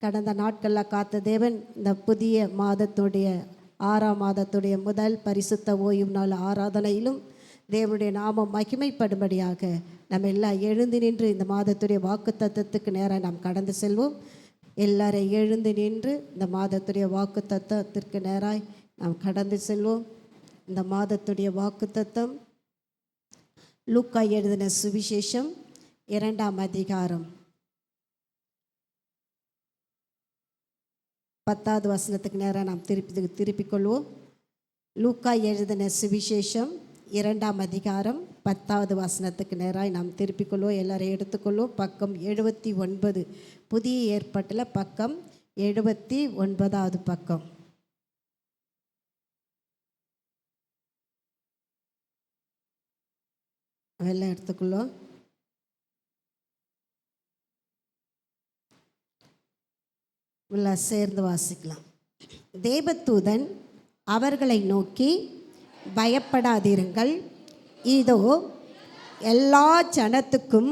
கடந்த நாட்களில் காத்த தேவன் இந்த புதிய மாதத்துடைய 6ஆம் மாதத்துடைய முதல் பரிசுத்த ஓய்வு நாள் ஆராதனையிலும் தேவனுடைய நாமம் மகிமைப்படும்படியாக நம்ம எல்லாம் எழுந்து நின்று இந்த மாதத்துடைய வாக்கு தத்தத்துக்கு நேராக நாம் கடந்து செல்வோம். எல்லாரும் எழுந்து நின்று இந்த மாதத்துடைய வாக்கு தத்தத்திற்கு நேராய் நாம் கடந்து செல்வோம். இந்த மாதத்துடைய வாக்கு தத்தம் லூக்கா எழுதின சுவிசேஷம் 2ஆம் அதிகாரம் 10வது வசனத்துக்கு நேராக நாம் திருப்பிக் கொள்வோம். லூக்கா எழுதின சுவிசேஷம் 2ஆம் அதிகாரம் 10வது வசனத்துக்கு நேராக நாம் திருப்பிக் கொள்வோம். எல்லாரும் எடுத்துக்கொள்வோம். பக்கம் 79, புதிய ஏற்பாட்டில் பக்கம் 79வது பக்கம். எல்லாம் எடுத்துக்கொள்வோம். சேர்ந்து வாசிக்கலாம். தேவதூதன் அவர்களை நோக்கி, பயப்படாதிருங்கள், இதோ எல்லா ஜனத்துக்கும்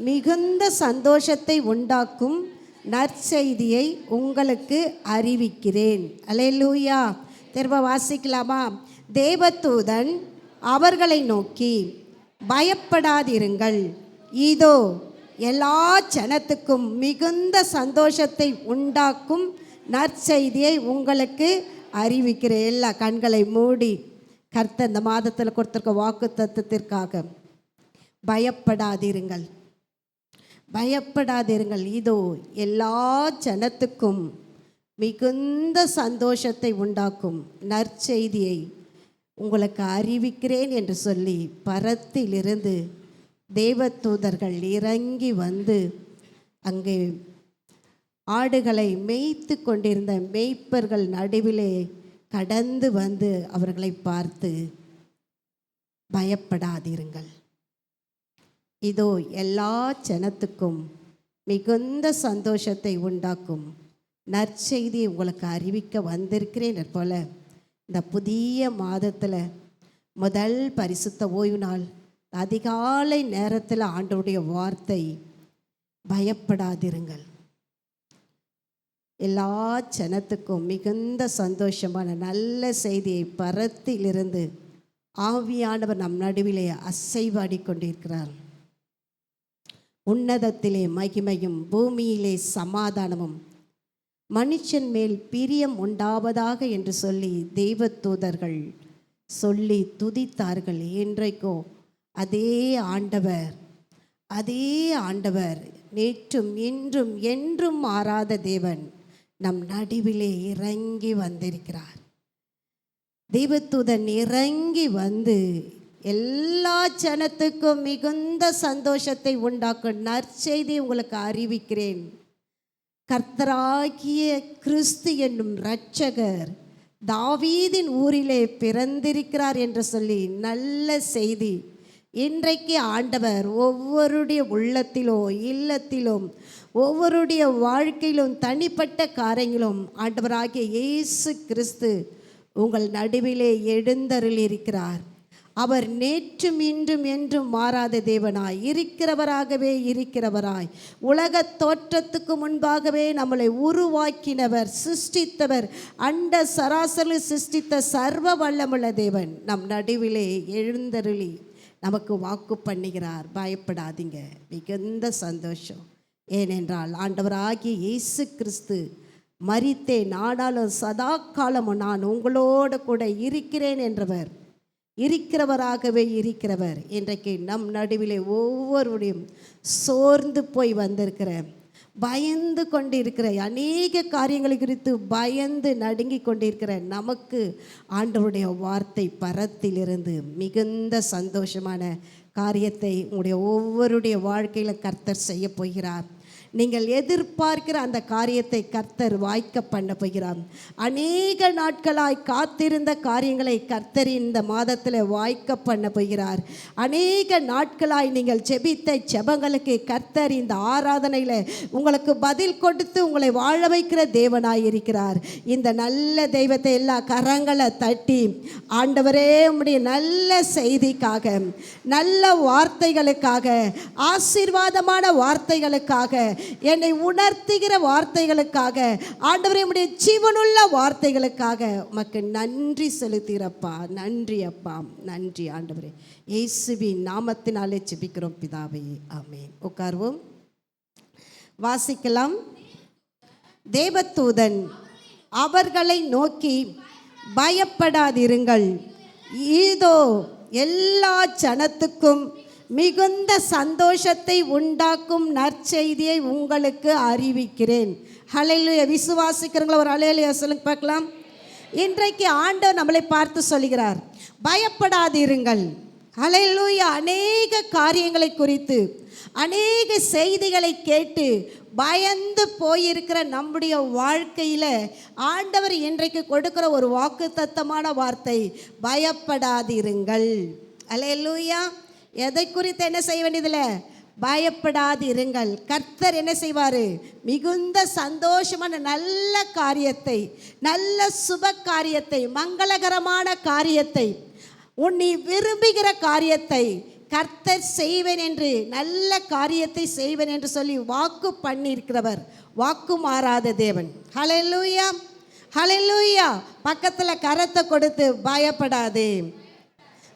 மிகுந்த சந்தோஷத்தை உண்டாக்கும் நற்செய்தியை உங்களுக்கு அறிவிக்கிறேன். அல்லேலூயா. திரும்ப வாசிக்கலாமா? தேவதூதன் அவர்களை நோக்கி, பயப்படாதிருங்கள், இதோ எல்லா ஜனத்துக்கும் மிகுந்த சந்தோஷத்தை உண்டாக்கும் நற்செய்தியை உங்களுக்கு அறிவிக்கிறேன். எல்லா கண்களை மூடி கர்த்தர் இந்த மாதத்தில் கொடுத்திருக்க வாக்கு தத்தத்திற்காக பயப்படாதிருங்கள், பயப்படாதிருங்கள், இதோ எல்லா ஜனத்துக்கும் மிகுந்த சந்தோஷத்தை உண்டாக்கும் நற்செய்தியை உங்களுக்கு அறிவிக்கிறேன் என்று சொல்லி பரத்திலிருந்து தேவதூதர்கள் இறங்கி வந்து அங்கே ஆடுகளை மேய்த்து கொண்டிருந்த மேய்ப்பர்கள் நடுவிலே கடந்து வந்து அவர்களை பார்த்து, பயப்படாதிருங்கள், இதோ எல்லா ஜனத்துக்கும் மிகுந்த சந்தோஷத்தை உண்டாக்கும் நற்செய்தியை உங்களுக்கு அறிவிக்க வந்திருக்கிறேன் போல இந்த புதிய மாதத்தில் முதல் பரிசுத்த ஓய்வு நாள் அதிகாலை நேரத்தில் ஆண்டவருடைய வார்த்தை, பயப்படாதிருங்கள், எல்லா ஜனத்துக்கும் மிகுந்த சந்தோஷமான நல்ல செய்தியை பரத்திலிருந்து ஆவியானவர் நம் நடுவிலே அசைவாடி கொண்டிருக்கிறார். உன்னதத்திலே மகிமையும் பூமியிலே சமாதானமும் மனுஷன் மேல் பிரியம் உண்டாவதாக என்று சொல்லி தேவதூதர்கள் சொல்லி துதித்தார்கள். இன்றைக்கோ அதே ஆண்டவர் நேற்றும் இன்றும் என்றும் மாறாத தேவன் நம் நடுவிலே இறங்கி வந்திருக்கிறார். தேவதூதன் இறங்கி வந்து எல்லா ஜனத்துக்கும் மிகுந்த சந்தோஷத்தை உண்டாக்கும் நற்செய்தி உங்களுக்கு அறிவிக்கிறேன். கர்த்தராகிய கிறிஸ்து என்னும் இரட்சகர் தாவீதின் ஊரிலே பிறந்திருக்கிறார் என்று சொல்லி நல்ல செய்தி இன்றைக்கு ஆண்டவர் ஒவ்வொருடைய உள்ளத்திலோ இல்லத்திலும் ஒவ்வொருடைய வாழ்க்கையிலும் தனிப்பட்ட காரியங்களும் ஆண்டவராகிய இயேசு கிறிஸ்து உங்கள் நடுவிலே எழுந்தருளியிருக்கிறார். அவர் நேற்றும் இன்றும் என்றும் மாறாத தேவனாய் இருக்கிறவராகவே இருக்கிறவராய் உலக தோற்றத்துக்கு முன்பாகவே நம்மளை உருவாக்கினவர், சிருஷ்டித்தவர், அண்ட சராசரி சிருஷ்டித்த சர்வ வல்லமுள்ள தேவன் நம் நடுவிலே எழுந்தருளி நமக்கு வாக்கு பண்ணுகிறார். பயப்படாதீங்க, மிகுந்த சந்தோஷம். ஏனென்றால் ஆண்டவராகிய இயேசு கிறிஸ்து மரித்தேன், ஆனாலும் சதா காலமும் நான் உங்களோடு கூட இருக்கிறேன் என்றவர், இருக்கிறவராகவே இருக்கிறவர். இன்றைக்கு நம் நடுவிலே ஒவ்வொருவரையும் சோர்ந்து போய் வந்திருக்கிற, பயந்து கொண்டிருக்கிற, அநேக காரியங்களை குறித்து பயந்து நடுங்கி கொண்டிருக்கிற நமக்கு ஆண்டவருடைய வார்த்தை பரத்திலிருந்து மிகுந்த சந்தோஷமான காரியத்தை உங்களுடைய ஒவ்வொருடைய வாழ்க்கையில் கர்த்தர் செய்ய போகிறார். நீங்கள் எதிர்பார்க்கிற அந்த காரியத்தை கர்த்தர் வாய்க்க பண்ண போகிறார். அநேக நாட்களாய் காத்திருந்த காரியங்களை கர்த்தர் இந்த மாதத்தில் வாய்க்க பண்ண போகிறார். அநேக நாட்களாய் நீங்கள் ஜெபித்த ஜெபங்களுக்கு கர்த்தர் இந்த ஆராதனையில் உங்களுக்கு பதில் கொடுத்து உங்களை வாழ வைக்கிற தேவனாய் இருக்கிறார். இந்த நல்ல தெய்வத்தை எல்லா கரங்களை தட்டி, ஆண்டவரே உம்முடைய நல்ல செய்திக்காக, நல்ல வார்த்தைகளுக்காக, ஆசீர்வாதமான வார்த்தைகளுக்காக என்னை உணர்த்துகிற வார்த்தைகளுக்காக ஆண்டவரே, உம்முடைய ஜீவனுள்ள வார்த்தைகளுக்காக உமக்கு நன்றி செலுத்துகிறப்பா. நன்றி அப்பா, நன்றி ஆண்டவரே. இயேசுவின் நாமத்தினாலே ஜெபிக்கிறோம் பிதாவே, ஆமென். உட்கார்வோம், வாசிக்கலாம். தேவதூதன் அவர்களை நோக்கி, பயப்படாதிருங்கள், இதோ எல்லா ஜனத்துக்கும் மிகுந்த சந்தோஷத்தை உண்டாக்கும் நற்செய்தியை உங்களுக்கு அறிவிக்கிறேன். ஹல்லேலூயா. விசுவாசிக்கிறவங்கள ஒரு ஹல்லேலூயா சொல்லுங்க பார்க்கலாம். இன்றைக்கு ஆண்டவர் நம்மளை பார்த்து சொல்கிறார், பயப்படாதிருங்கள். ஹல்லேலூயா. அநேக காரியங்களை குறித்து, அநேக செய்திகளை கேட்டு பயந்து போயிருக்கிற நம்முடைய வாழ்க்கையில் ஆண்டவர் இன்றைக்கு கொடுக்கிற ஒரு வாக்குத்தத்தமான வார்த்தை, பயப்படாதிருங்கள். ஹல்லேலூயா. எதை குறித்து என்ன செய்ய வேண்டியதில்லை? பயப்படாதிருங்கள். கர்த்தர் என்ன செய்வார்? மிகுந்த சந்தோஷமான நல்ல காரியத்தை, நல்ல சுப காரியத்தை, மங்களகரமான காரியத்தை, நீ விரும்புகிற காரியத்தை கர்த்தர் செய்வேன் என்று, நல்ல காரியத்தை செய்வேன் என்று சொல்லி வாக்கு பண்ணியிருக்கிறவர், வாக்கு மாறாத தேவன். ஹல்லேலூயா, ஹல்லேலூயா. பக்கத்தில் கரத்தை கொடுத்து, பயப்படாதே,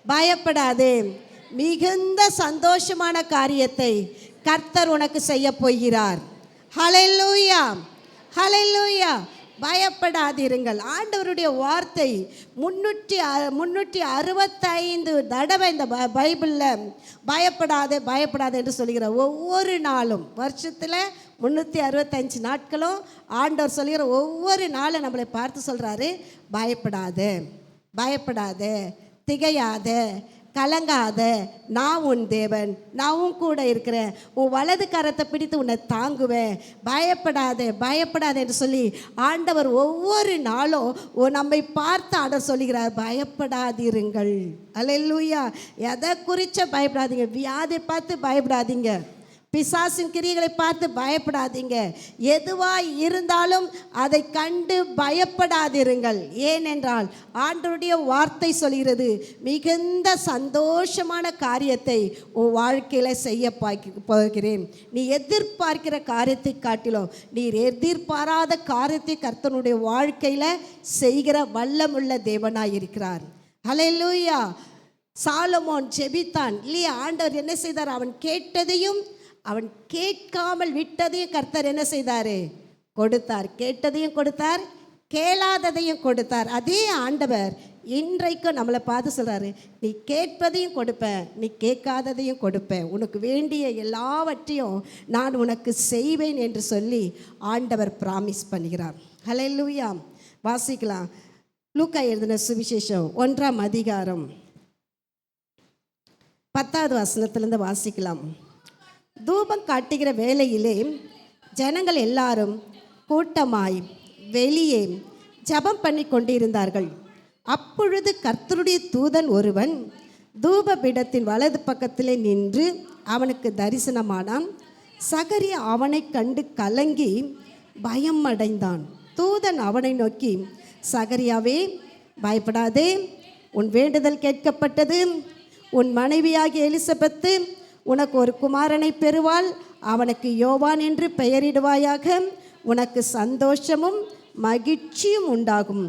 பயப்படாதே, மிகுந்த சந்தோஷமான காரியத்தை கர்த்தர் உனக்கு செய்ய போகிறார். ஹல்லேலூயா, ஹல்லேலூயா. பயப்படாதிருங்கள். ஆண்டவருடைய வார்த்தை 365 தடவை இந்த பைபிளில் பயப்படாதே, பயப்படாதே என்று சொல்லுகிற ஒவ்வொரு நாளும், வருஷத்தில் 365 நாட்களும் ஆண்டவர் சொல்லுகிற ஒவ்வொரு நாளும் நம்மளை பார்த்து சொல்கிறாரு, பயப்படாதே, பயப்படாதே, திகையாத, கலங்காத, நான் உன் தேவன், நான் உன் கூட இருக்கிறேன், உன் வலது கரத்தை பிடித்து உன்னை தாங்குவேன், பயப்படாதே, பயப்படாதே என்று சொல்லி ஆண்டவர் ஒவ்வொரு நாளும் நம்மை பார்த்து ஆண்டவர் சொல்லுகிறார், பயப்படாதிருங்கள். அல்லேலூயா. எதை குறித்து பயப்படாதீங்க? வியாதி பார்த்து பயப்படாதீங்க, பிசாசின் கிரியைகளை பார்த்து பயப்படாதீங்க. எதுவாக இருந்தாலும் அதை கண்டு பயப்படாதிருங்கள். ஏனென்றால் ஆண்டவருடைய வார்த்தை சொல்கிறது, மிகுந்த சந்தோஷமான காரியத்தை உன் வாழ்க்கையில் செய்ய போகிறேன். நீ எதிர்பார்க்கிற காரியத்தை காட்டிலும் நீர் எதிர்பாராத காரியத்தை கர்த்தனுடைய வாழ்க்கையில் செய்கிற வல்லமுள்ள தேவனாய் இருக்கிறார். ஹல்லேலூயா. சாலமோன் ஜெபித்தான் இல்லையா? ஆண்டவர் என்ன செய்தார்? அவன் கேட்டதையும் அவன் கேட்காமல் விட்டதையும் கர்த்தர் என்ன செய்தார்? கொடுத்தார். கேட்டதையும் கொடுத்தார், கேளாததையும் கொடுத்தார். அதே ஆண்டவர் இன்றைக்கும் நம்மளை பார்த்து சொல்கிறாரு, நீ கேட்பதையும் கொடுப்பேன், நீ கேட்காததையும் கொடுப்பேன், உனக்கு வேண்டிய எல்லாவற்றையும் நான் உனக்கு செய்வேன் என்று சொல்லி ஆண்டவர் பிராமிஸ் பண்ணுகிறார். ஹல்லேலூயா. வாசிக்கலாம். லூக்கா எழுதின சுவிசேஷம் 1ஆம் அதிகாரம் 10வது வசனத்திலிருந்து வாசிக்கலாம். தூபம் காட்டுகிற வேளையிலே ஜனங்கள் எல்லாரும் கூட்டமாய் வெளியே ஜெபம் பண்ணி கொண்டிருந்தார்கள். அப்பொழுது கர்த்தருடைய தூதன் ஒருவன் தூபபீடத்தின் வலது பக்கத்திலே நின்று அவனுக்கு தரிசனமானான். சகரியா அவனை கண்டு கலங்கி பயம் அடைந்தான். தூதன் அவனை நோக்கி, சகரியாவே, பயப்படாதே, உன் வேண்டுதல் கேட்கப்பட்டது. உன் மனைவியாகிய எலிசபெத்து உனக்கு ஒரு குமாரனை பெறுவாள், அவனுக்கு யோவான் என்று பெயரிடுவாயாக. உனக்கு சந்தோஷமும் மகிழ்ச்சியும் உண்டாகும்.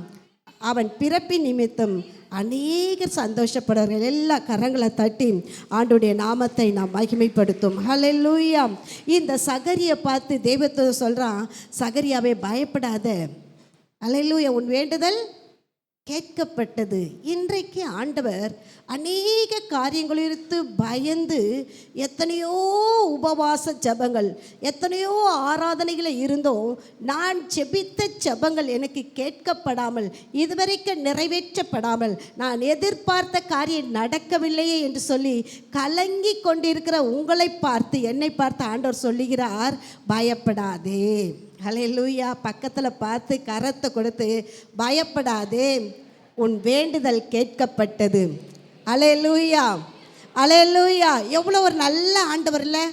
அவன் பிறப்பின் நிமித்தம் அநேகர் சந்தோஷப்படுவார்கள். எல்லா கரங்களை தட்டி ஆண்டுடைய நாமத்தை நாம் மகிமைப்படுத்தும். ஹல்லேலூயா. இந்த சகரியை பார்த்து தேவதூதன் சொல்கிறான், சகரியாவே, பயப்படாத, ஹல்லேலூயா, உன் வேண்டுதல் கேட்கப்பட்டது. இன்றைக்கு ஆண்டவர் அநேக காரியங்களிலிருந்து பயந்து எத்தனையோ உபவாச ஜெபங்கள், எத்தனையோ ஆராதனைகளை இருந்தோம், நான் ஜெபித்த ஜெபங்கள் எனக்கு கேட்கப்படாமல், இதுவரைக்கும் நிறைவேற்றப்படாமல், நான் எதிர்பார்த்த காரியம் நடக்கவில்லையே என்று சொல்லி கலங்கி கொண்டிருக்கிற உங்களை பார்த்து, என்னை பார்த்து ஆண்டவர் சொல்லுகிறார், பயப்படாதே. ஹல்லேலூயா. பக்கத்தில் பார்த்து கரத்தை கொடுத்து, பயப்படாதே, உன் வேண்டுதல் கேட்கப்பட்டது. ஹல்லேலூயா, ஹல்லேலூயா. எவ்வளோ ஒரு நல்ல ஆண்டவர் இல்லை?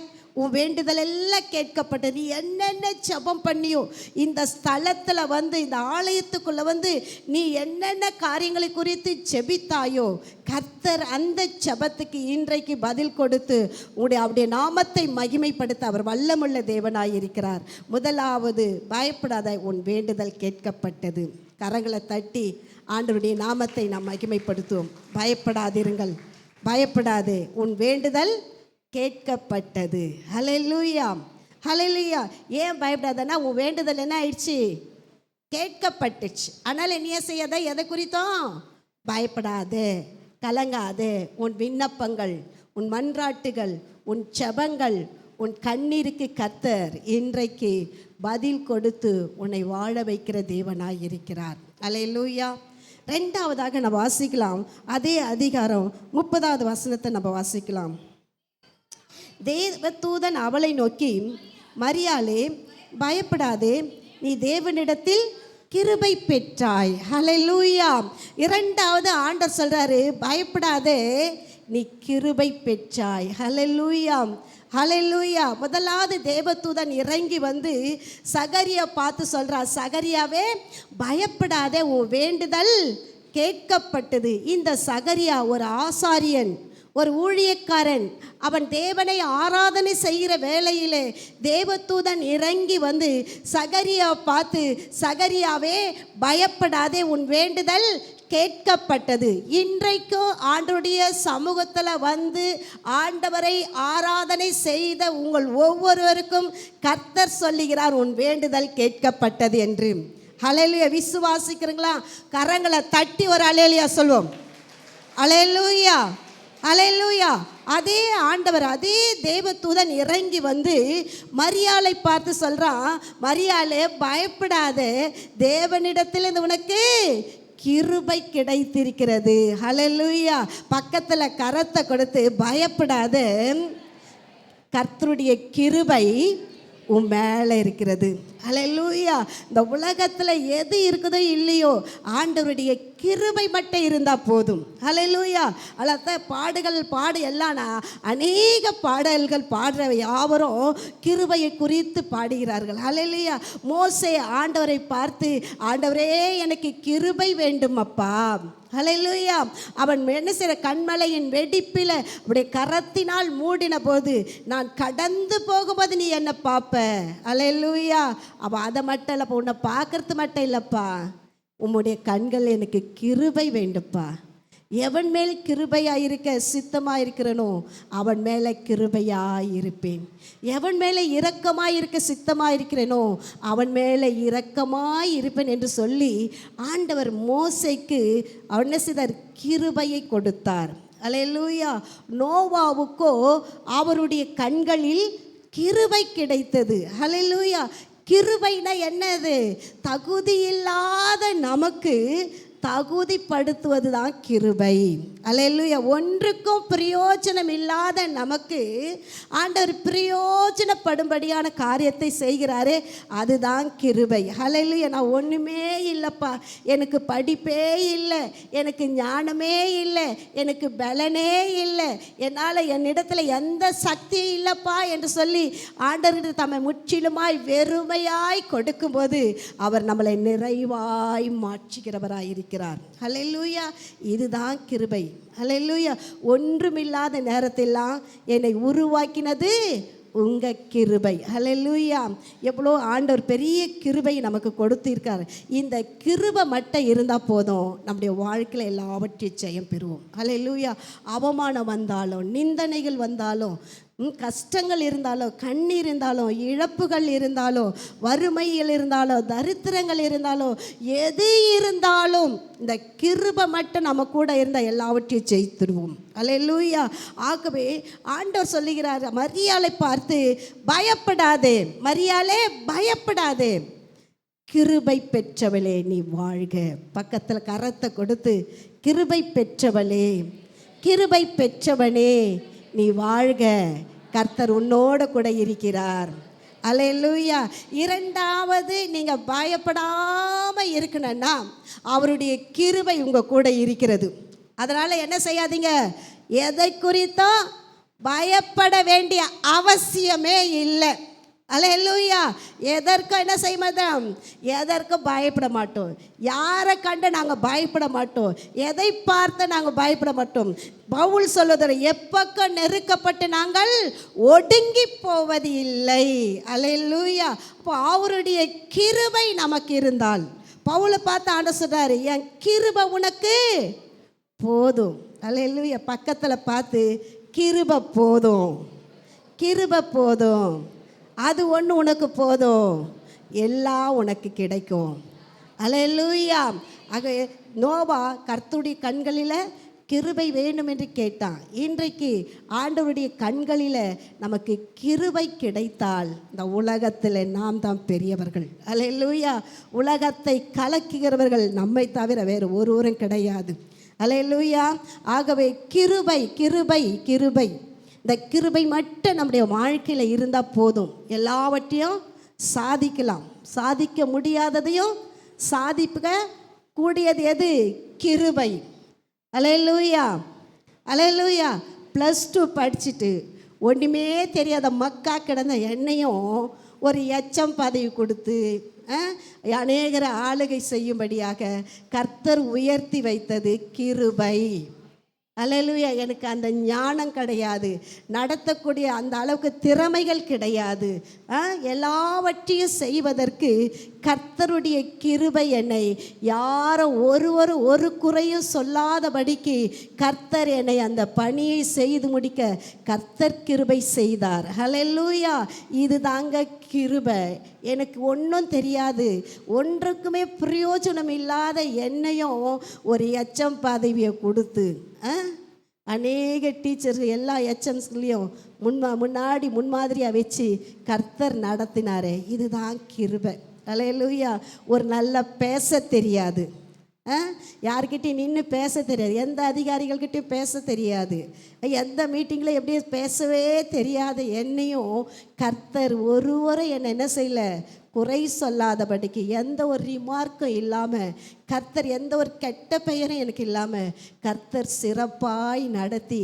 உன் வேண்டுதல் எல்லாம் கேட்கப்பட்டது. நீ என்னென்ன ஜெபம் பண்ணியோ, இந்த ஸ்தலத்தில் வந்து இந்த ஆலயத்துக்குள்ளே வந்து நீ என்னென்ன காரியங்களை குறித்து ஜெபித்தாயோ, கர்த்தர் அந்த ஜெபத்துக்கு இன்றைக்கு பதில் கொடுத்து அவருடைய நாமத்தை மகிமைப்படுத்த அவர் வல்லமுள்ள தேவனாயிருக்கிறார். முதலாவது, பயப்படாத, உன் வேண்டுதல் கேட்கப்பட்டது. கரங்களை தட்டி ஆண்டவருடைய நாமத்தை நாம் மகிமைப்படுத்துவோம். பயப்படாதிருங்கள், பயப்படாதே, உன் வேண்டுதல் கேட்கப்பட்டது. ஹல்லேலூயா, ஹல்லேலூயா. ஏன் பயப்படாதன்னா, உன் வேண்டுதல் என்ன ஆயிடுச்சு? கேட்கப்பட்டுச்சு. அதனால் என்ன செய்யாத, எதை குறித்தும் பயப்படாதே, கலங்காதே. உன் விண்ணப்பங்கள், உன் மன்றாட்டுகள், உன் ஜெபங்கள், உன் கண்ணீருக்கு கர்த்தர் இன்றைக்கு பதில் கொடுத்து உன்னை வாழ வைக்கிற தேவனாய் இருக்கிறார். ஹல்லேலூயா. ரெண்டாவதாக நம்ம வாசிக்கலாம், அதே அதிகாரம் 30வது வசனத்தை நம்ம வாசிக்கலாம். தேவதூதன் அவளை நோக்கி, மரியாளே பயப்படாதே, நீ தேவனிடத்தில் கிருபை பெற்றாய். ஹல்லேலூயா. இரண்டாவது ஆண்டவர் சொல்றாரு, பயப்படாதே, நீ கிருபை பெற்றாய். ஹல்லேலூயா, ஹல்லேலூயா. முதலாவது தேவதூதன் இறங்கி வந்து சகரியா பார்த்து சொல்றார், சகரியாவே பயப்படாதே, உன் வேண்டுதல் கேட்கப்பட்டது. இந்த சகரியா ஒரு ஆசாரியன், ஒரு ஊழியக்காரன். அவன் தேவனை ஆராதனை செய்கிற வேளையிலே தேவதூதன் இறங்கி வந்து சகரியா பார்த்து, சகரியாவே பயப்படாதே, உன் வேண்டுதல் கேட்கப்பட்டது. இன்றைக்கும் ஆண்டவருடைய சமூகத்தில் வந்து ஆண்டவரை ஆராதனை செய்த உங்கள் ஒவ்வொருவருக்கும் கர்த்தர் சொல்லுகிறார், உன் வேண்டுதல் கேட்கப்பட்டது என்று. ஹல்லேலூயா. விசுவாசிக்கிறீங்களா? கரங்களை தட்டி ஒரு ஹல்லேலூயா சொல்வோம். ஹல்லேலூயா, ஹல்லேலூயா. அதே ஆண்டவர், அதே தேவதூதன் இறங்கி வந்து மரியாளை பார்த்து சொல்றான், மரியாளே பயப்படாத, தேவனிடத்தில் இந்த உனக்கு கிருபை கிடைத்திருக்கிறது. ஹல்லேலூயா. பக்கத்தில் கரத்தை கொடுத்து, பயப்படாத, கர்த்தருடைய கிருபை உன் மேலே இருக்கிறது. ஹல்லேலூயா. இந்த உலகத்தில் எது இருக்குதோ இல்லையோ, ஆண்டவருடைய கிருபை மட்டும் இருந்தால் போதும். ஹல்லேலூயா. அதான் பாடு எல்லாம் அநேக பாடல்கள் பாடுற யாவரும் கிருபையை குறித்து பாடுகிறார்கள். ஹல்லேலூயா. மோசே ஆண்டவரை பார்த்து, ஆண்டவரே எனக்கு கிருபை வேண்டும் அப்பா. ஹல்லேலூயா. அவன் என்ன செய்கிற, கண்மலையின் வெடிப்பில் அவருடைய கரத்தினால் மூடின போது, நான் கடந்து போகும்போது நீ என்ன பார்ப்ப. ஹல்லேலூயா. அவன் அதை மட்டும் இல்லைப்பா, உன்னை பார்க்கறது மட்டும் இல்லைப்பா, உம்முடைய கண்கள் எனக்கு கிருபை வேண்டுப்பா. எவன் மேல் கிருபையாக இருக்க சித்தமாக இருக்கிறனோ அவன் மேலே கிருபையாக இருப்பேன். எவன் மேலே இரக்கமாக இருக்க சித்தமாக இருக்கிறேனோ அவன் மேலே இரக்கமாக இருப்பேன் என்று சொல்லி ஆண்டவர் மோசேக்கு அவன் செய்தார், கிருபையை கொடுத்தார். அல்லேலூயா. நோவாவுக்கோ அவருடைய கண்களில் கிருபை கிடைத்தது. அல்லேலூயா. கிருபைனா என்னது? தகுதி இல்லாத நமக்கு தகுதிப்படுத்துவது தான் கிருபை. அல்லேலூயா. ஒன்றுக்கும் பிரயோஜனம் இல்லாத நமக்கு ஆண்டவர் பிரயோஜனப்படும்படியான காரியத்தை செய்கிறாரே, அதுதான் கிருபை. அல்லேலூயா. நான் ஒன்றுமே இல்லைப்பா, எனக்கு படிப்பே இல்லை, எனக்கு ஞானமே இல்லை, எனக்கு பலனே இல்லை, என்னால் என்னிடத்தில் எந்த சக்தியும் இல்லைப்பா என்று சொல்லி ஆண்டவர் தம்மை முற்றிலுமாய் வெறுமையாய் கொடுக்கும்போது அவர் நம்மளை நிறைவாய் மாற்றுகிறவராயிருக்கிறார். ஹல்லேலூயா. இதுதான் கிருபை. ஹல்லேலூயா. ஒன்றுமில்லாத நேரத்திலாம் என்னை உருவாக்கினது உங்கள் கிருபை. ஹல்லேலூயா. எவ்வளோ ஆண்டவர் பெரிய கிருபை நமக்கு கொடுத்திருக்கார். இந்த கிருபை மட்டும் இருந்தால் போதும், நம்முடைய வாழ்க்கையில் எல்லாவற்றையும் ஜெயம் பெறுவோம். ஹல்லேலூயா. அவமானம் வந்தாலும், நிந்தனைகள் வந்தாலும், கஷ்டங்கள் இருந்தாலும், கண்ணீர் இருந்தாலும், இழப்புகள் இருந்தாலும், வறுமைகள் இருந்தாலும், தரித்திரங்கள் இருந்தாலும், எது இருந்தாலும் இந்த கிருபை மட்டும் நம்ம கூட இருந்தால் எல்லாவற்றையும் ஜெயித்துடுவோம். அல்லேலூயா. ஆகவே ஆண்டவர் சொல்லுகிறார், மரியாளை பார்த்து, பயப்படாதே மரியாளே, பயப்படாதே, கிருபை பெற்றவளே நீ வாழ்க. பக்கத்தில் கரத்தை கொடுத்து, கிருபை பெற்றவளே, கிருபை பெற்றவனே நீ வாழ்க, கர்த்தர் உன்னோட கூட இருக்கிறார். அல்லேலூயா. இரண்டாவது, நீங்கள் பயப்படாமல் இருக்கணும்னா அவருடைய கிருபை உங்கள் கூட இருக்கிறது. அதனால் என்ன செய்யாதீங்க, எதை குறித்தோ பயப்பட வேண்டிய அவசியமே இல்லை. அல்லேலூயா. எதற்கும் என்ன செய்ய மாட்டோம், எதற்கும் பயப்பட மாட்டோம். யாரை கண்டு நாங்கள் பயப்பட மாட்டோம், எதை பார்த்து நாங்கள் பயப்பட மாட்டோம். பவுல் சொல்லுகிற எப்பக்கம் நெருக்கப்பட்டு நாங்கள் ஒடுங்கி போவது இல்லை. அல்லேலூயா. அப்போ அவருடைய கிருபை நமக்கு இருந்தால், பவுலை பார்த்து ஆண்டவர் சொல்றாரு, என் கிருபை உனக்கு போதும். அல்லேலூயா. பக்கத்தில் பார்த்து கிருபை போதும், கிருபை போதும், அது ஒன்று உனக்கு போதும், எல்லாம் உனக்கு கிடைக்கும். அல்லேலூயா. ஆக நோவா கர்த்தருடைய கண்களில் கிருபை வேண்டும் என்று கேட்டான். இன்றைக்கு ஆண்டவருடைய கண்களில் நமக்கு கிருபை கிடைத்தால் இந்த உலகத்தில் நாம் தான் பெரியவர்கள். அல்லேலூயா. உலகத்தை கலக்குகிறவர்கள் நம்மை தவிர வேறு ஒருவரும் கிடையாது. அல்லேலூயா. ஆகவே கிருபை கிருபை கிருபை, இந்த கிருபை மட்டும் நம்முடைய வாழ்க்கையில் இருந்தால் போதும், எல்லாவற்றையும் சாதிக்கலாம். சாதிக்க முடியாததையும் சாதிக்க கூடியது எது? கிருபை. அல்லேலூயா. அல்லேலூயா. +2 படிச்சுட்டு ஒன்றுமே தெரியாத மக்கா கிடந்த என்னையும் ஒரு எச்சம் பதவி கொடுத்து அநேகரை ஆளுகை செய்யும்படியாக கர்த்தர் உயர்த்தி வைத்தது கிருபை. அல்லேலூயா. எனக்கு அந்த ஞானம் கிடையாது, நடத்தக்கூடிய அந்த அளவுக்கு திறமைகள் கிடையாது. எல்லாவற்றையும் செய்வதற்கு கர்த்தருடைய கிருபை என்னை யாரும் ஒருவரும் ஒரு குறையும் சொல்லாதபடிக்கு கர்த்தர் என்னை அந்த பணியை செய்து முடிக்க கர்த்தர் கிருபை செய்தார். அல்லேலூயா. இது தாங்க கிருபை. எனக்கு ஒன்றும் தெரியாது, ஒன்றுக்குமே பிரயோஜனம் இல்லாத என்னையும் ஒரு எச்சம் பதவியை கொடுத்து அநேக டீச்சர்கள் எல்லா எச்எம்ஸ்களையும் முன்னாடி முன்மாதிரியாக வச்சு கர்த்தர் நடத்தினாரே, இதுதான் கிருபை. அல்லேலூயா. ஒரு நல்ல பேச தெரியாது, யார்கிட்டையும் நின்று பேச தெரியாது, எந்த அதிகாரிகள்கிட்டையும் பேச தெரியாது, எந்த மீட்டிங்கில் எப்படி பேசவே தெரியாத என்னையும் கர்த்தர் ஒருவரை என்னை என்ன செய்யலை, குறை சொல்லாதபடிக்கு, எந்த ஒரு ரிமார்க்கும் இல்லாமல், கர்த்தர் எந்த ஒரு கெட்ட பெயரும் எனக்கு இல்லாமல் கர்த்தர் சிறப்பாய் நடத்தி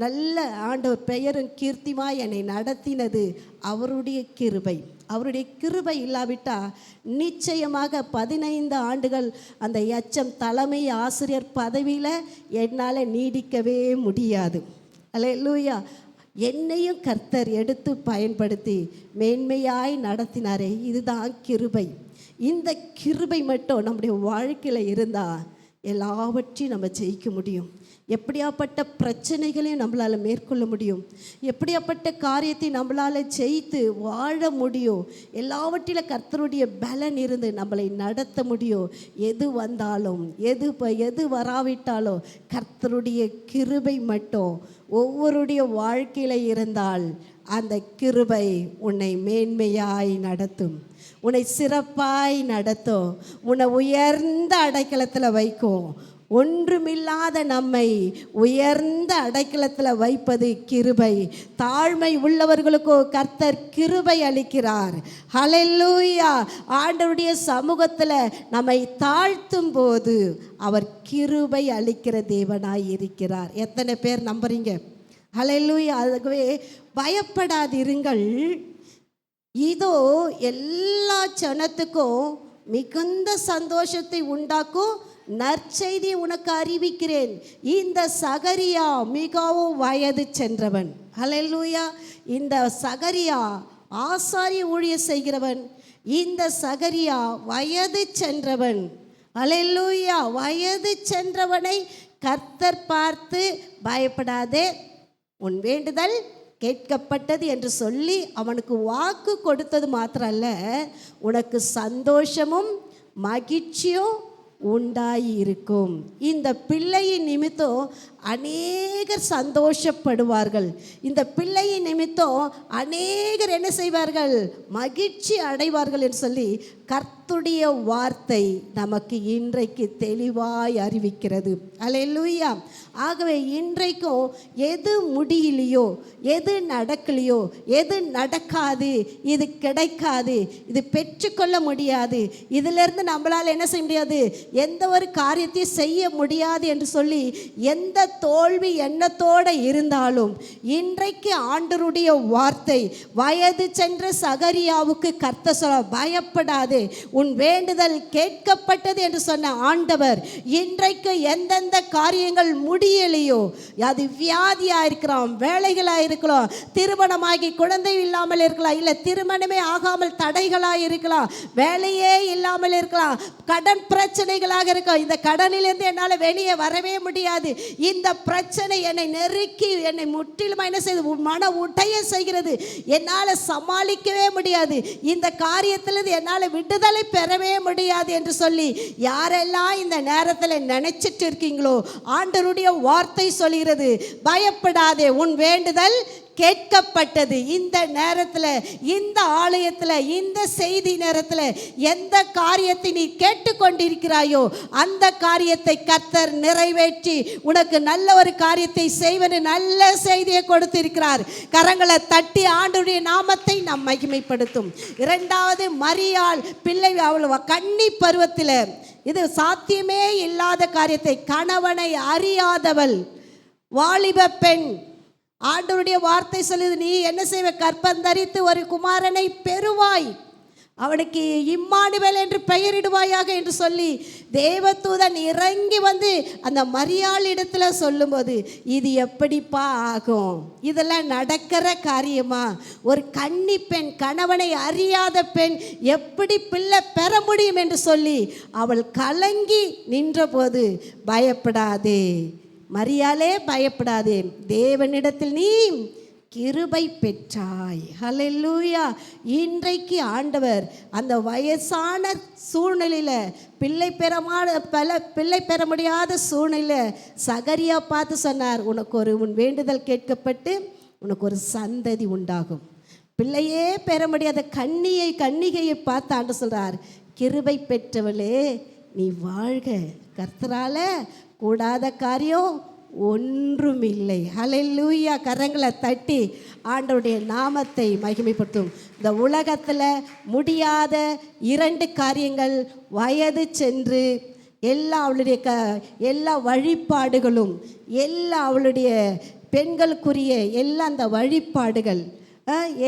நல்ல ஆண்டவர் பெயரும் கீர்த்திமாய் என்னை நடத்தினது அவருடைய கிருபை. அவருடைய கிருபை இல்லாவிட்டால் நிச்சயமாக 15 ஆண்டுகள் அந்த எச்எம் தலைமை ஆசிரியர் பதவியில் என்னால் நீடிக்கவே முடியாது. அல்லேலூயா. என்னையும் கர்த்தர் எடுத்து பயன்படுத்தி மேன்மையாய் நடத்தினாரே, இதுதான் கிருபை. இந்த கிருபை மட்டும் நம்முடைய வாழ்க்கையில் இருந்தால் எல்லாவற்றையும் நம்ம ஜெயிக்க முடியும். எப்படியாப்பட்ட பிரச்சனைகளையும் நம்மளால் மேற்கொள்ள முடியும், எப்படியாப்பட்ட காரியத்தை நம்மளால் ஜெயித்து வாழ முடியும். எல்லாவற்றிலும் கர்த்தருடைய பலன் இருந்து நம்மளை நடத்த முடியும். எது வந்தாலும் எது வராவிட்டாலும் கர்த்தருடைய கிருபை மட்டும் ஒவ்வொருடைய வாழ்க்கையில் இருந்தால் அந்த கிருபை உன்னை மேன்மையாய் நடத்தும், உன்னை சிறப்பாய் நடத்தும், உன்னை உயர்ந்த அடைக்கலத்தில் வைக்கும். ஒன்றுமில்லாத நம்மை உயர்ந்த அடைக்கலத்தில் வைப்பது கிருபை. தாழ்மை உள்ளவர்களுக்கோ கர்த்தர் கிருபை அளிக்கிறார். ஹல்லேலூயா. ஆண்டவருடைய சமூகத்தில் நம்மை தாழ்த்தும் போது அவர் கிருபை அளிக்கிற தேவனாய் இருக்கிறார். எத்தனை பேர் நம்புறீங்க? ஹல்லேலூயா. அதுவே பயப்படாதிருங்கள், இதோ எல்லா ஜனத்துக்கும் மிகுந்த சந்தோஷத்தை உண்டாக்கும் நற்செய்தி உனக்கு அறிவிக்கிறேன். இந்த சகரியா மிகவும் வயது சென்றவன். ஹல்லேலூயா. இந்த சகரியா ஆசாரிய ஊழியம் செய்கிறவன். இந்த சகரியா வயது சென்றவன். ஹல்லேலூயா. வயது சென்றவனை கர்த்தர் பார்த்து பயப்படாதே, உன் வேண்டுதல் கேட்கப்பட்டது என்று சொல்லி அவனுக்கு வாக்கு கொடுத்தது மாத்திரல்ல, உனக்கு சந்தோஷமும் மகிழ்ச்சியும் உண்டாயிருக்கும். இந்த பிள்ளையின் நிமித்தம் அநேகர் சந்தோஷப்படுவார்கள். இந்த பிள்ளையின் நிமித்தம் அநேகர் என்ன செய்வார்கள்? மகிழ்ச்சி அடைவார்கள் என்று சொல்லி கர்த்தருடைய வார்த்தை நமக்கு இன்றைக்கு தெளிவாய் அறிவிக்கிறது. அல்லேலூயா. ஆகவே இன்றைக்கும் எது முடியலையோ, எது நடக்கலையோ, எது நடக்காது, இது கிடைக்காது, இது பெற்றுக்கொள்ள முடியாது, இதிலிருந்து நம்மளால் என்ன செய்ய முடியாது, எந்த ஒரு காரியத்தையும் செய்ய முடியாது என்று சொல்லி எந்த தோல்வி எண்ணத்தோடு இருந்தாலும் இன்றைக்கு ஆண்டவருடைய வார்த்தை வயது சென்ற சகரியாவுக்கு கர்த்தர் சொல்ல, பயப்படாதே, உன் வேண்டுதல் கேட்கப்பட்டது என்று சொன்ன ஆண்டவர் இன்றைக்கு எந்தெந்த காரியங்கள் முடியலையோ, அது வியாதியாக இருக்கலாம், வேலைகளாக இருக்கலாம், திருமணமாகி குழந்தை இல்லாமல் இருக்கலாம், இல்லை திருமணமே ஆகாமல் தடைகளாக இருக்கலாம், வேலையே இல்லாமல் இருக்கலாம், கடன் பிரச்சனைகளாக இருக்கும். இந்த கடனிலிருந்து என்னால் வெளியே வரவே முடியாது, இந்த பிரச்சனை என்னை நெருக்கி என்னை முற்றிலும் என்ன செய்து மன உடைய செய்கிறது, என்னால் சமாளிக்கவே முடியாது, இந்த காரியத்திலிருந்து என்னால் விடுதலை பெறவே முடியாது என்று சொல்லி யாரெல்லாம் இந்த நேரத்தில் நினைச்சிட்டு இருக்கீங்களோ, ஆண்டவருடைய வார்த்தை சொல்கிறது, பயப்படாதே, உன் வேண்டுதல் கேட்கப்பட்டது. இந்த நேரத்தில், இந்த ஆலயத்தில், இந்த செய்தி நேரத்தில் எந்த காரியத்தை நீ கேட்டுக்கொண்டிருக்கிறாயோ அந்த காரியத்தை கர்த்தர் நிறைவேற்றி உனக்கு நல்ல ஒரு காரியத்தை செய்வன நல்ல செய்தியை கொடுத்திருக்கிறார். கரங்களை தட்டி ஆண்டவருடைய நாமத்தை நாம் மகிமைப்படுத்தும். இரண்டாவது, மரியாள் பிள்ளை, அவள் கன்னி பருவத்தில் இது சாத்தியமே இல்லாத காரியத்தை, கணவனை அறியாதவள் வாலிப பெண், ஆண்டவருடைய வார்த்தை சொல்லுது, நீ என்ன செய்வ, கற்பந்தரித்து ஒரு குமாரனை பெறுவாய், அவனுக்கு இம்மானுவேல் என்று பெயரிடுவாயாக என்று சொல்லி தேவதூதன் இறங்கி வந்து அந்த மரியாள் இடத்துல சொல்லும்போது, இது எப்படிப்பா ஆகும், இதெல்லாம் நடக்கிற காரியமா, ஒரு கன்னி பெண், கணவனை அறியாத பெண் எப்படி பிள்ளை பெற முடியும் என்று சொல்லி அவள் கலங்கி நின்றபோது, பயப்படாதே மரியாளே, பயப்படாதே, தேவனிடத்தில் நீ கிருபை பெற்றாய். ஹல்லேலூயா. இன்றைக்கு ஆண்டவர் அந்த வயசான சூழ்நிலையில் பிள்ளை பெற முடியாத சூழ்நிலையில் சகரியா பார்த்து சொன்னார், உனக்கு உன் வேண்டுதல் கேட்கப்பட்டு உனக்கு ஒரு சந்ததி உண்டாகும். பிள்ளையே பெற முடியாத கன்னிகையை பார்த்து ஆண்டு சொல்கிறார், கிருபை பெற்றவளே நீ வாழ்க, கர்த்தரால கூடாத காரியம் ஒன்றுமில்லை. ஹல்லேலூயா. கரங்களை தட்டி ஆண்டவருடைய நாமத்தை மகிமைப்படுத்தும். இந்த உலகத்தில் முடியாத 2 காரியங்கள், வயது சென்று எல்லா அவளுடைய எல்லா வழிபாடுகளும், எல்லா அவளுடைய பெண்களுக்குரிய எல்லா அந்த வழிபாடுகள்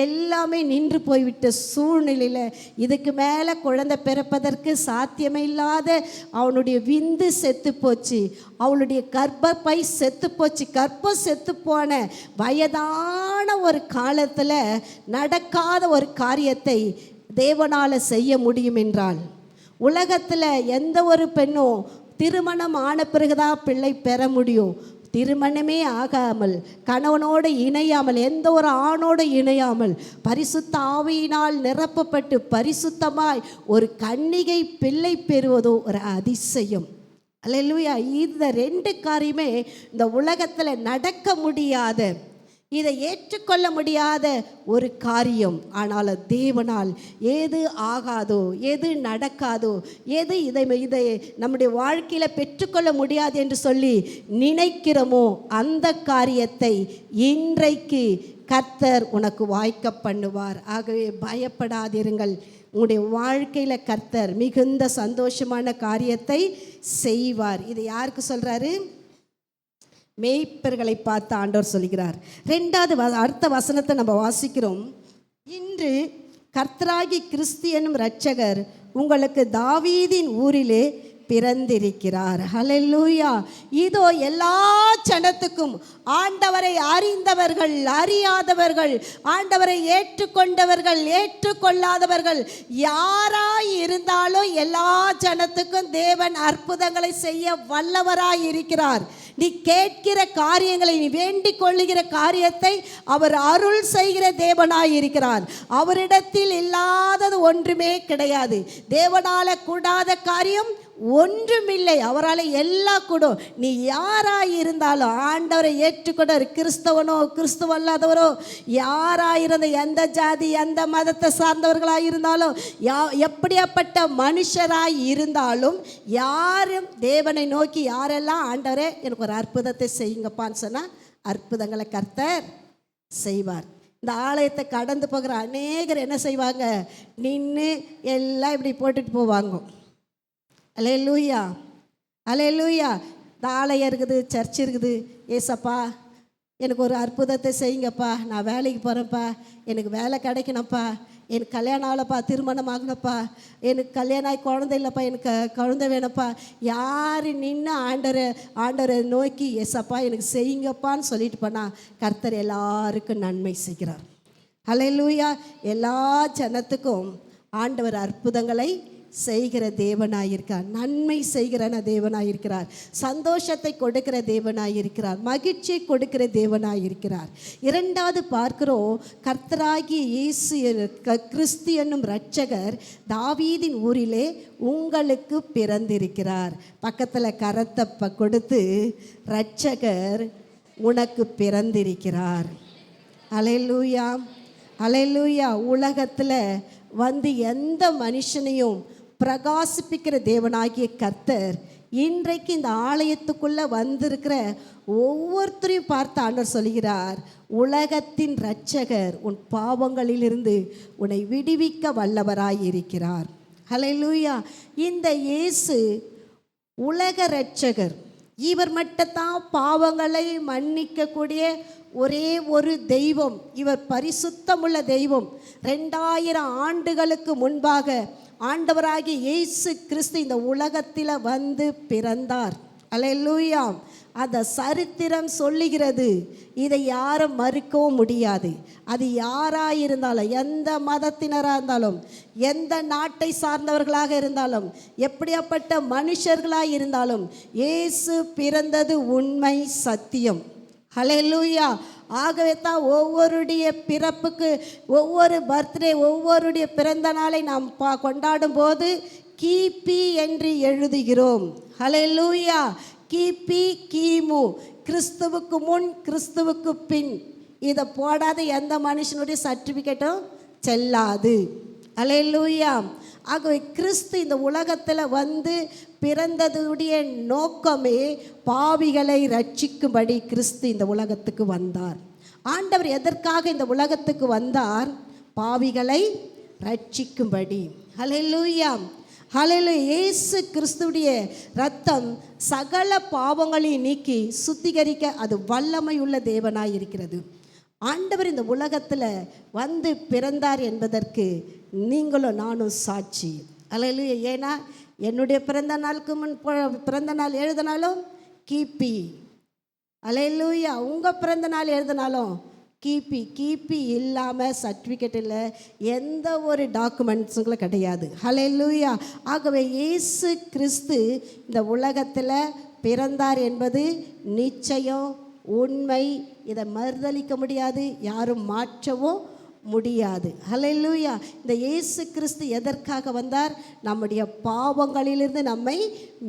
எல்லாமே நின்று போய்விட்ட சூழ்நிலையில் இதுக்கு மேலே குழந்தை பிறப்பதற்கு சாத்தியமே இல்லாத அவனுடைய விந்து செத்து போச்சு, அவளுடைய கர்ப்பப்பை செத்து போச்சு, கர்ப்பம் செத்து போன வயதான ஒரு காலத்தில் நடக்காத ஒரு காரியத்தை தேவனால் செய்ய முடியும் என்றால், உலகத்தில் எந்த ஒரு பெண்ணும் திருமணம் ஆன பிறகுதான் பிள்ளை பெற முடியும். திருமணமே ஆகாமல், கணவனோடு இணையாமல், எந்த ஒரு ஆணோடு இணையாமல், பரிசுத்த ஆவியினால் நிரப்பப்பட்டு பரிசுத்தமாய் ஒரு கன்னிகை பிள்ளை பெறுவதோ ஒரு அதிசயம். அல்லேலூயா. இந்த 2 காரியமே இந்த உலகத்தில் நடக்க முடியாத, இதை ஏற்றுக்கொள்ள முடியாத ஒரு காரியம். ஆனால் தேவனால் ஏது ஆகாதோ, எது நடக்காதோ, எது இதை நம்முடைய வாழ்க்கையில் பெற்றுக்கொள்ள முடியாது என்று சொல்லி நினைக்கிறோமோ அந்த காரியத்தை இன்றைக்கு கர்த்தர் உனக்கு வாய்க்க பண்ணுவார். ஆகவே பயப்படாதிருங்கள். உங்களுடைய வாழ்க்கையில் கர்த்தர் மிகுந்த சந்தோஷமான காரியத்தை செய்வார். இதை யாருக்கு சொல்கிறாரு? மேய்ப்பர்களை பார்த்து ஆண்டவர் சொல்கிறார். 2வது அடுத்த வசனத்தை நம்ம வாசிக்கிறோம். இன்று கர்த்தராகி கிறிஸ்து என்னும் இரட்சகர் உங்களுக்கு தாவீதின் ஊரிலே பிறந்திருக்கிறார். ஹல்லேலூயா. இதோ எல்லா ஜனத்துக்கும், ஆண்டவரை அறிந்தவர்கள், அறியாதவர்கள், ஆண்டவரை ஏற்றுக்கொண்டவர்கள், ஏற்றுக்கொள்ளாதவர்கள், யாராய் இருந்தாலும் எல்லா ஜனத்துக்கும் தேவன் அற்புதங்களை செய்ய வல்லவராய் இருக்கிறார். நீ கேட்கிற காரியங்களை, நீ வேண்டிக் கொள்ளுகிற காரியத்தை அவர் அருள் செய்கிற தேவனாய் இருக்கிறார். அவரிடத்தில் இல்லாதது ஒன்றுமே கிடையாது. தேவனால கூடாத காரியம் ஒன்றுமில்லை. அவரால் எல்லாம் கூடும். நீ யாராய் இருந்தாலும் ஆண்டவரை ஏற்றுக்கொண்ட கிறிஸ்தவனோ கிறிஸ்துவல்லாதவரோ, யாராயிருந்த எந்த ஜாதி எந்த மதத்தை சார்ந்தவர்களாக இருந்தாலும், எப்படியாப்பட்ட மனுஷராய் இருந்தாலும், யாரும் தேவனை நோக்கி யாரெல்லாம் ஆண்டவரே எனக்கு ஒரு அற்புதத்தை செய்யுங்கப்பான்னு சொன்னால் அற்புதங்களை கர்த்தர் செய்வார். இந்த ஆலயத்தை கடந்து போகிற அநேகர் என்ன செய்வாங்க? நின்று எல்லாம் இப்படி போட்டுட்டு போவாங்க. அல்லேலூயா, அல்லேலூயா. இந்த ஆலயம் இருக்குது, சர்ச் இருக்குது, ஏசப்பா எனக்கு ஒரு அற்புதத்தை செய்யுங்கப்பா, நான் வேலைக்கு போகிறேன்ப்பா, எனக்கு வேலை கிடைக்கணும்ப்பா, எனக்கு கல்யாணம் ஆகலப்பா, திருமணம் ஆகணும்ப்பா, எனக்கு கல்யாணம் ஆகி குழந்தை இல்லைப்பா, எனக்கு குழந்தை வேணும்ப்பா, யார் நின்று ஆண்டவரை நோக்கி ஏசப்பா எனக்கு செய்யுங்கப்பான்னு சொல்லிட்டு போனால் கர்த்தர் எல்லாருக்கும் நன்மை செய்கிறார். ஹல்லேலூயா. எல்லா ஜனத்துக்கும் ஆண்டவர் அற்புதங்களை செய்கிற தேவனாயிருக்கிறார், நன்மை செய்கிற தேவனாயிருக்கிறார், சந்தோஷத்தை கொடுக்கிற தேவனாயிருக்கிறார், மகிழ்ச்சியை கொடுக்கிற தேவனாயிருக்கிறார். இரண்டாவது பார்க்கிறோம், கர்த்தராகிய இயேசு கிறிஸ்து என்னும் இரட்சகர் தாவீதின் ஊரிலே உங்களுக்கு பிறந்திருக்கிறார். பக்கத்தில் கரத்தை கொடுத்து இரட்சகர் உனக்கு பிறந்திருக்கிறார். அல்லேலூயா, அல்லேலூயா. உலகத்தில் எந்த மனுஷனையும் பிரகாசிப்பிக்கிற தேவனாகிய கர்த்தர் இன்றைக்கு இந்த ஆலயத்துக்குள்ளே வந்திருக்கிற ஒவ்வொருத்தரையும் பார்த்து ஆண்டவர் சொல்கிறார், உலகத்தின் இரட்சகர் உன் பாவங்களிலிருந்து உன்னை விடுவிக்க வல்லவராயிருக்கிறார். ஹல்லேலூயா. இந்த இயேசு உலக இரட்சகர். இவர் மட்டும்தான் பாவங்களை மன்னிக்கக்கூடிய ஒரே ஒரு தெய்வம். இவர் பரிசுத்தமுள்ள தெய்வம். 2000 ஆண்டுகளுக்கு முன்பாக ஆண்டவராகிய இயேசு கிறிஸ்து இந்த உலகத்தில் பிறந்தார். அல்லேலூயா. அந்த சரித்திரம் சொல்லுகிறது. இதை யாரும் மறுக்கவும் முடியாது. அது யாராயிருந்தாலும், எந்த மதத்தினராக இருந்தாலும், எந்த நாட்டை சார்ந்தவர்களாக இருந்தாலும், எப்படியாப்பட்ட மனுஷர்களாக இருந்தாலும், இயேசு பிறந்தது உண்மை, சத்தியம். ஹல்லேலூயா. ஆகவே தான் ஒவ்வொருடைய பிறப்புக்கு, ஒவ்வொரு பர்த்டே, ஒவ்வொருடைய பிறந்த நாளை நாம் கொண்டாடும் போது கிபி என்று எழுதுகிறோம். ஹல்லேலூயா. கிபி, கிமு, கிறிஸ்துவுக்கு முன், கிறிஸ்துவுக்கு பின். இதை போடாத எந்த மனுஷனுடைய சர்டிஃபிகேட்டும் செல்லாது. அல்லேலூயா. ஆகவே கிறிஸ்து இந்த உலகத்தில் பிறந்ததுடைய நோக்கமே பாவிகளை ரட்சிக்கும்படி கிறிஸ்து இந்த உலகத்துக்கு வந்தார். ஆண்டவர் எதற்காக இந்த உலகத்துக்கு வந்தார்? பாவிகளை ரட்சிக்கும்படி. ஹல்லேலூயா, ஹல்லேலூயா. இயேசு கிறிஸ்துவுடைய இரத்தம் சகல பாவங்களையும் நீக்கி சுத்திகரிக்க அது வல்லமையுள்ள தேவனாய் இருக்கிறது. ஆண்டவர் இந்த உலகத்தில் பிறந்தார் என்பதற்கு நீங்களும் நானும் சாட்சி. அல்லேலூயா. ஏன்னா என்னுடைய பிறந்த நாளுக்கு முன் பிறந்த நாள் எழுதினாலும் கிபி. அல்லேலூயா. உங்கள் பிறந்த நாள் எழுதினாலும் கிபி. கிபி இல்லாமல் சர்டிஃபிகேட் இல்லை, எந்த ஒரு டாக்குமெண்ட்ஸுங்களும் கிடையாது. அல்லேலூயா. ஆகவே இயேசு கிறிஸ்து இந்த உலகத்தில் பிறந்தார் என்பது நிச்சயம், உண்மை. இதை மறுதலிக்க முடியாது, யாரும் மாற்றவும் முடியாது. ஹல்லேலூயா. இந்த இயேசு கிறிஸ்து எதற்காக வந்தார்? நம்முடைய பாவங்களிலிருந்து நம்மை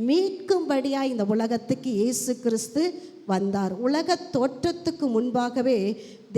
மீட்கும்படியாக இந்த உலகத்துக்கு இயேசு கிறிஸ்து வந்தார். உலக தோற்றத்துக்கு முன்பாகவே